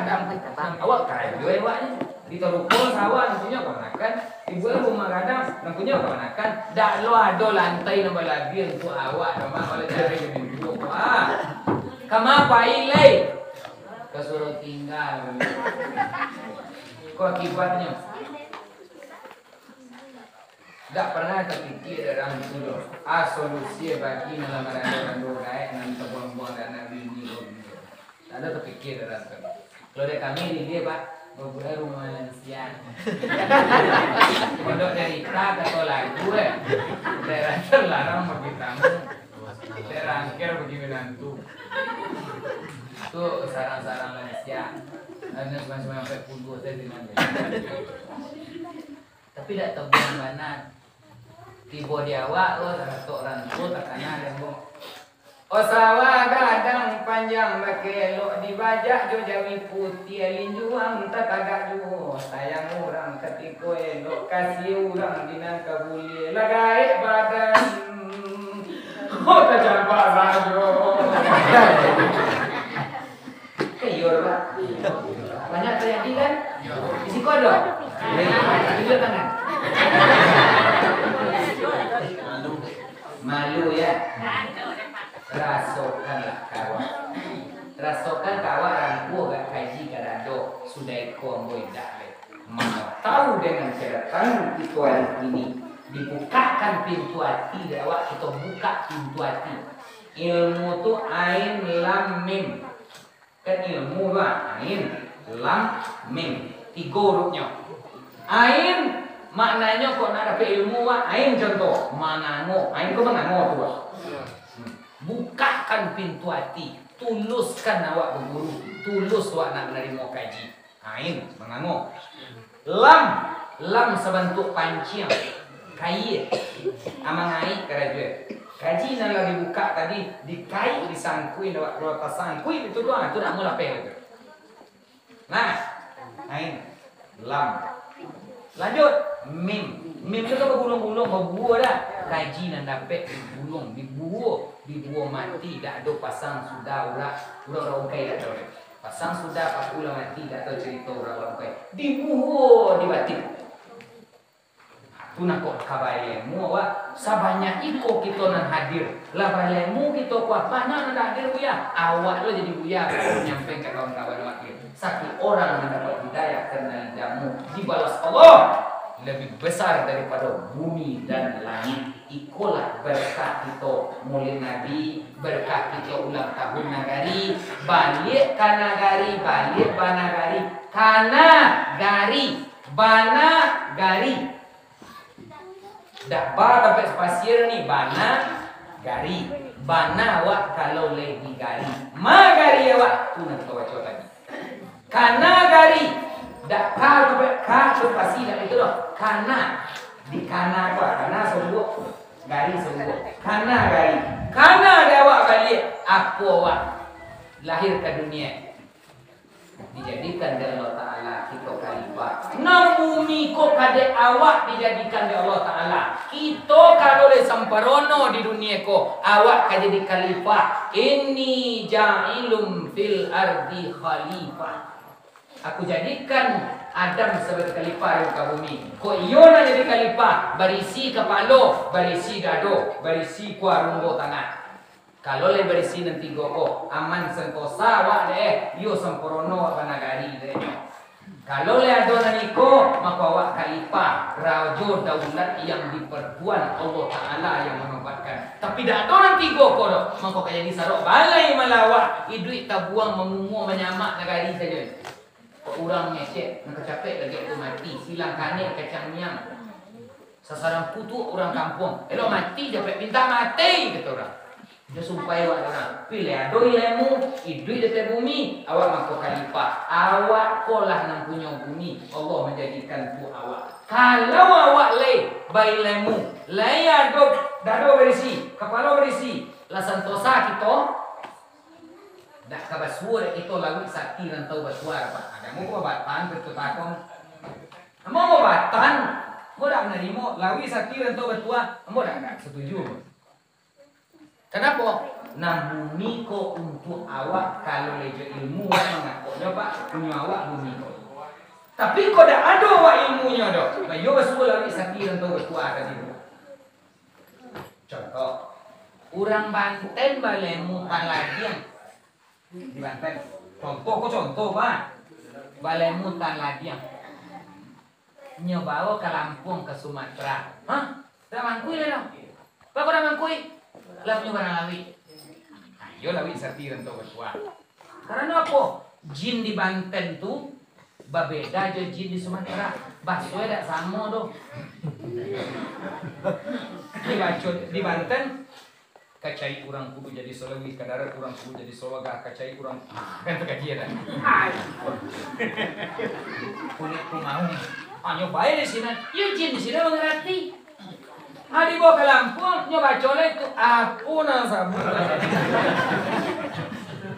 Awak kaya juga awak ni. Diterukul sawah punya keponakan. Ibu rumah kadang punya keponakan. Dak lo ada lantai nombor lagi untuk awak nama kalau cari di dulu. Kamu apa ilai? Kesuruh tinggal. Kau akibatnya? Tak pernah terfikir dalam itu solusi bagi melamar-lamar gaya dan terbuang-buang dana bini. Tak ada terfikir dalam itu. Kalau ada kami di dia pak, berbuat rumah lansia. Pondok cerita atau lagu daerah terlarang bagi tamu, daerah angker bagi menantu. Itu sarang-sarang lansia. Ada semacam sampai puluh saya dengan tapi tak terbuang banat. Tiba di awak, tak orang tu tak kenal yang bong. Sawah gadang panjang bakelok dibajak jo jawi putih linjuang tak agak jo sayang orang ketika elok kasih orang dinang kabuli lagai badan. Tak jampak rajo. Kayor pak. Banyak terjadi kan? Isi kodok. Juga tangan. Malu ya. Rasokanlah kawan. Rasokan kawan rangku gak kaji kadado sudah ikut moidak. Mau tahu dengan kedatangan itu hari ini dibukakan pintu hati awak kita buka pintu hati. Ilmu tu ain lam mim. Kan ilmu lah ain lam mim. 3 hurufnya. Ain maknanya kok nak dapat ilmu wah ain contoh manango ain kok manango tu wah. Bukakan pintu hati, tuluskan awak berguru, tulus awak nak menerima kaji. Ain manango. Lam sebentuk panciang kai amang ai kerajaan. Kaji nak lagi buka tadi dikai disangkui awak rota sangkui itu doang tu nak mula pel. Nah, ain lam. Lanjut mim itu kan bergulung-gulung berbuah dah. Kaji nan dapat digulung dibuah mati tak ada pasang sudah orang ukai tak ada. Pasang sudah pakula mati tak tahu cerita orang ukai. Dibuah di batin. Tu nak kok kabalemu awak sabanyak iko kita nan hadir. Lah balemu kita kuat banyak nan hadir buya. Awak lo jadi buya nyampe ke kawan-kawan awak. Satu orang yang dapat hidayah karena jamu dibalas Allah lebih besar daripada bumi dan langit. Ikulah berkah kita mulai Nabi, berkah kita ulang tahun nagari, balik kanagari, balik banagari, kana gari, bana gari. Dak ba sampai spasier ni bana gari, bana awak kalau lagi gari, ma gari awak tu nak kita baca lagi. Kana gari, dak ka sampai ka spasi dak itu loh. Kana di kana apa? Kana sebut gari sebut. Kana gari. Kana dia awak balik apa awak lahir ke dunia dijadikan oleh Allah Taala kita khalifah. Nang bumi kok kade awak dijadikan oleh Allah Taala. Kita kalau le samparono di dunia ko awak ka jadi khalifah. Inni ja'ilum fil ardi khalifah. Aku jadikan Adam sebagai khalifah di muka bumi. Ko iyo na jadi khalifah, berisi kepala, berisi dado, berisi kuarunggo tangan. Kalau le berisi nanti goko aman sentosa wa deh, yo semporono wa nagari deh. Kalau le ado naniko maka wa khalifah, rajo daulat yang dipertuan Allah Taala yang menobatkan. Tapi dak ado nanti goko do, maka kaya di sarok balai malawa, iduit tabuang memungu menyamak nagari saja. Orang ngecek, nak capek lagi tu mati, silang kanik kacang miang. Sasaran kutu orang kampung. Elok mati dapat minta mati kata orang. Dia sumpah awak orang. Pilih adoi lemu, hidup di bumi. Awak mako khalifah. Awak kolah nang punya bumi. Allah menjadikan tu awak. Kalau awak bayi lemu, adoi dado berisi, kepala berisi. La santosa kita dak kabasur itu lagu sakti dan tahu basuar Pak. Ada mau batan betul takon. Mau batan Mo dak menerima lawi sakti dan tahu betua, mo dak setuju. Kenapa? Nah bumi ko untuk awak kalau lejo ilmu mengakonya Pak punya awak bumi ko. Tapi kok dak ada awak ilmunya dok. Bayo basul lawi sakti dan tahu betua tadi. Contoh, orang Banten balemu Tanladiang di Banten. Contoh Pak. Balemu Tanladiang. Nyobawa ke Lampung ke Sumatera. Hah? Dah mangkui lah dong. Pak dah mangkui. Lah nyoba lawi. Ayo lawi sartiran tu bersuah. Karena apa? Jin di Banten tu berbeda je jin di Sumatera. Bahasa dak sama doh. Di Banten kacai orang kudu jadi Sulawesi, kadarat orang kudu jadi Sologa, kacai orang kan kajian. Kulit ku mau. Nyobain di sini, ya jin di sini mengerti. Dibawa ke Lampung, nyoba colek itu apuna sabun.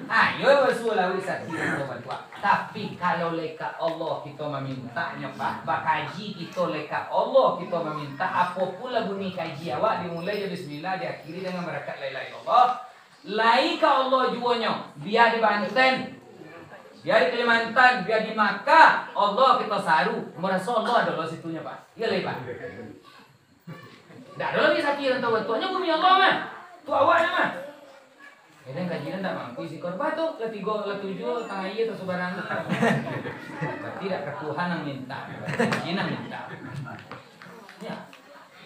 Ayo Sulawesi sakit berbuat. Tapi kalau leka Allah kita memintanya Pak, bakaji kita leka Allah kita meminta apa pula bunyi kaji awak dimulai dari Bismillah diakhiri dengan berkat la ilaha illallah. Laika Allah juanya biar di Banten, biar di Kalimantan, biar di Makkah, Allah kita saru. Merasa Allah ada Allah situnya Pak. Iya lah Pak. Tidak ada lagi sakit atau betuanya bumi Allah mah. Tu awaknya mah. Kadang kajian tak mampu isi korban tu la tujuh tengah iya tu sebarang. Tidak ke Tuhan yang minta, jin yang minta. Ya.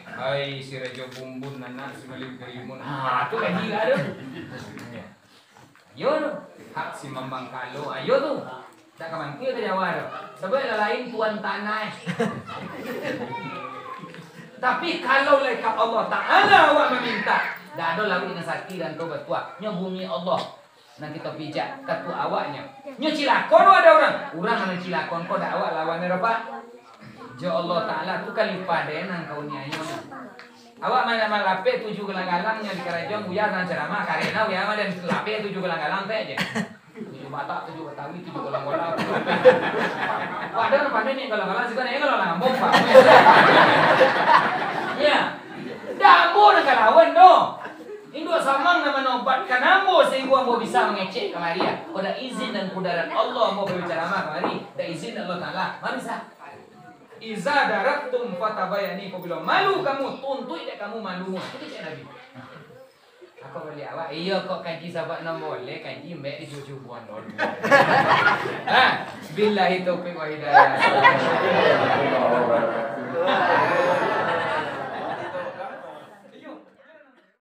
Hai si Raja Bumbun nana si Malik Karimun. Tu kaji ada. Yo tu hak si Mambang Kalo. Ayo tu. Tak mampu tu Jawa tu. Sebab lain tuan tanah. Tapi kalau leka Allah Ta'ala awak meminta, dah ada lawi dengan sakti dan kau bertua. Nya bumi Allah. Nanti kita pijak ketua awaknya. Nya cilakon ada orang. Orang mana cilakon kau dak awak lawannya apa? Jo Allah Ta'ala tu khalifah denang kau ni ayo. Awak mana malape 7 gelang-galangnya di kerajaan buyar dan ceramah karena ya mana dan lape 7 gelang-galang teh aja. 7 batak 7 betawi 7 gelang-galang. Padahal pada ni gelang-galang sih kan kalau lambung Pak. Ya. Dambo nak lawan do. Indo samang nama nobat kanambo sehingga mau bisa mengecek kemari ya. Ada izin dan kudarat Allah mau berbicara kemari. Ada izin Allah Taala. Mari sah. Iza daraktum fatabayani apabila malu kamu tuntut dek kamu malu. Itu cak Nabi. Aku beli awak. Iya kok kaji sahabat nam boleh kaji mbak di cucu buan dulu. Billahi taufiq wa hidayah.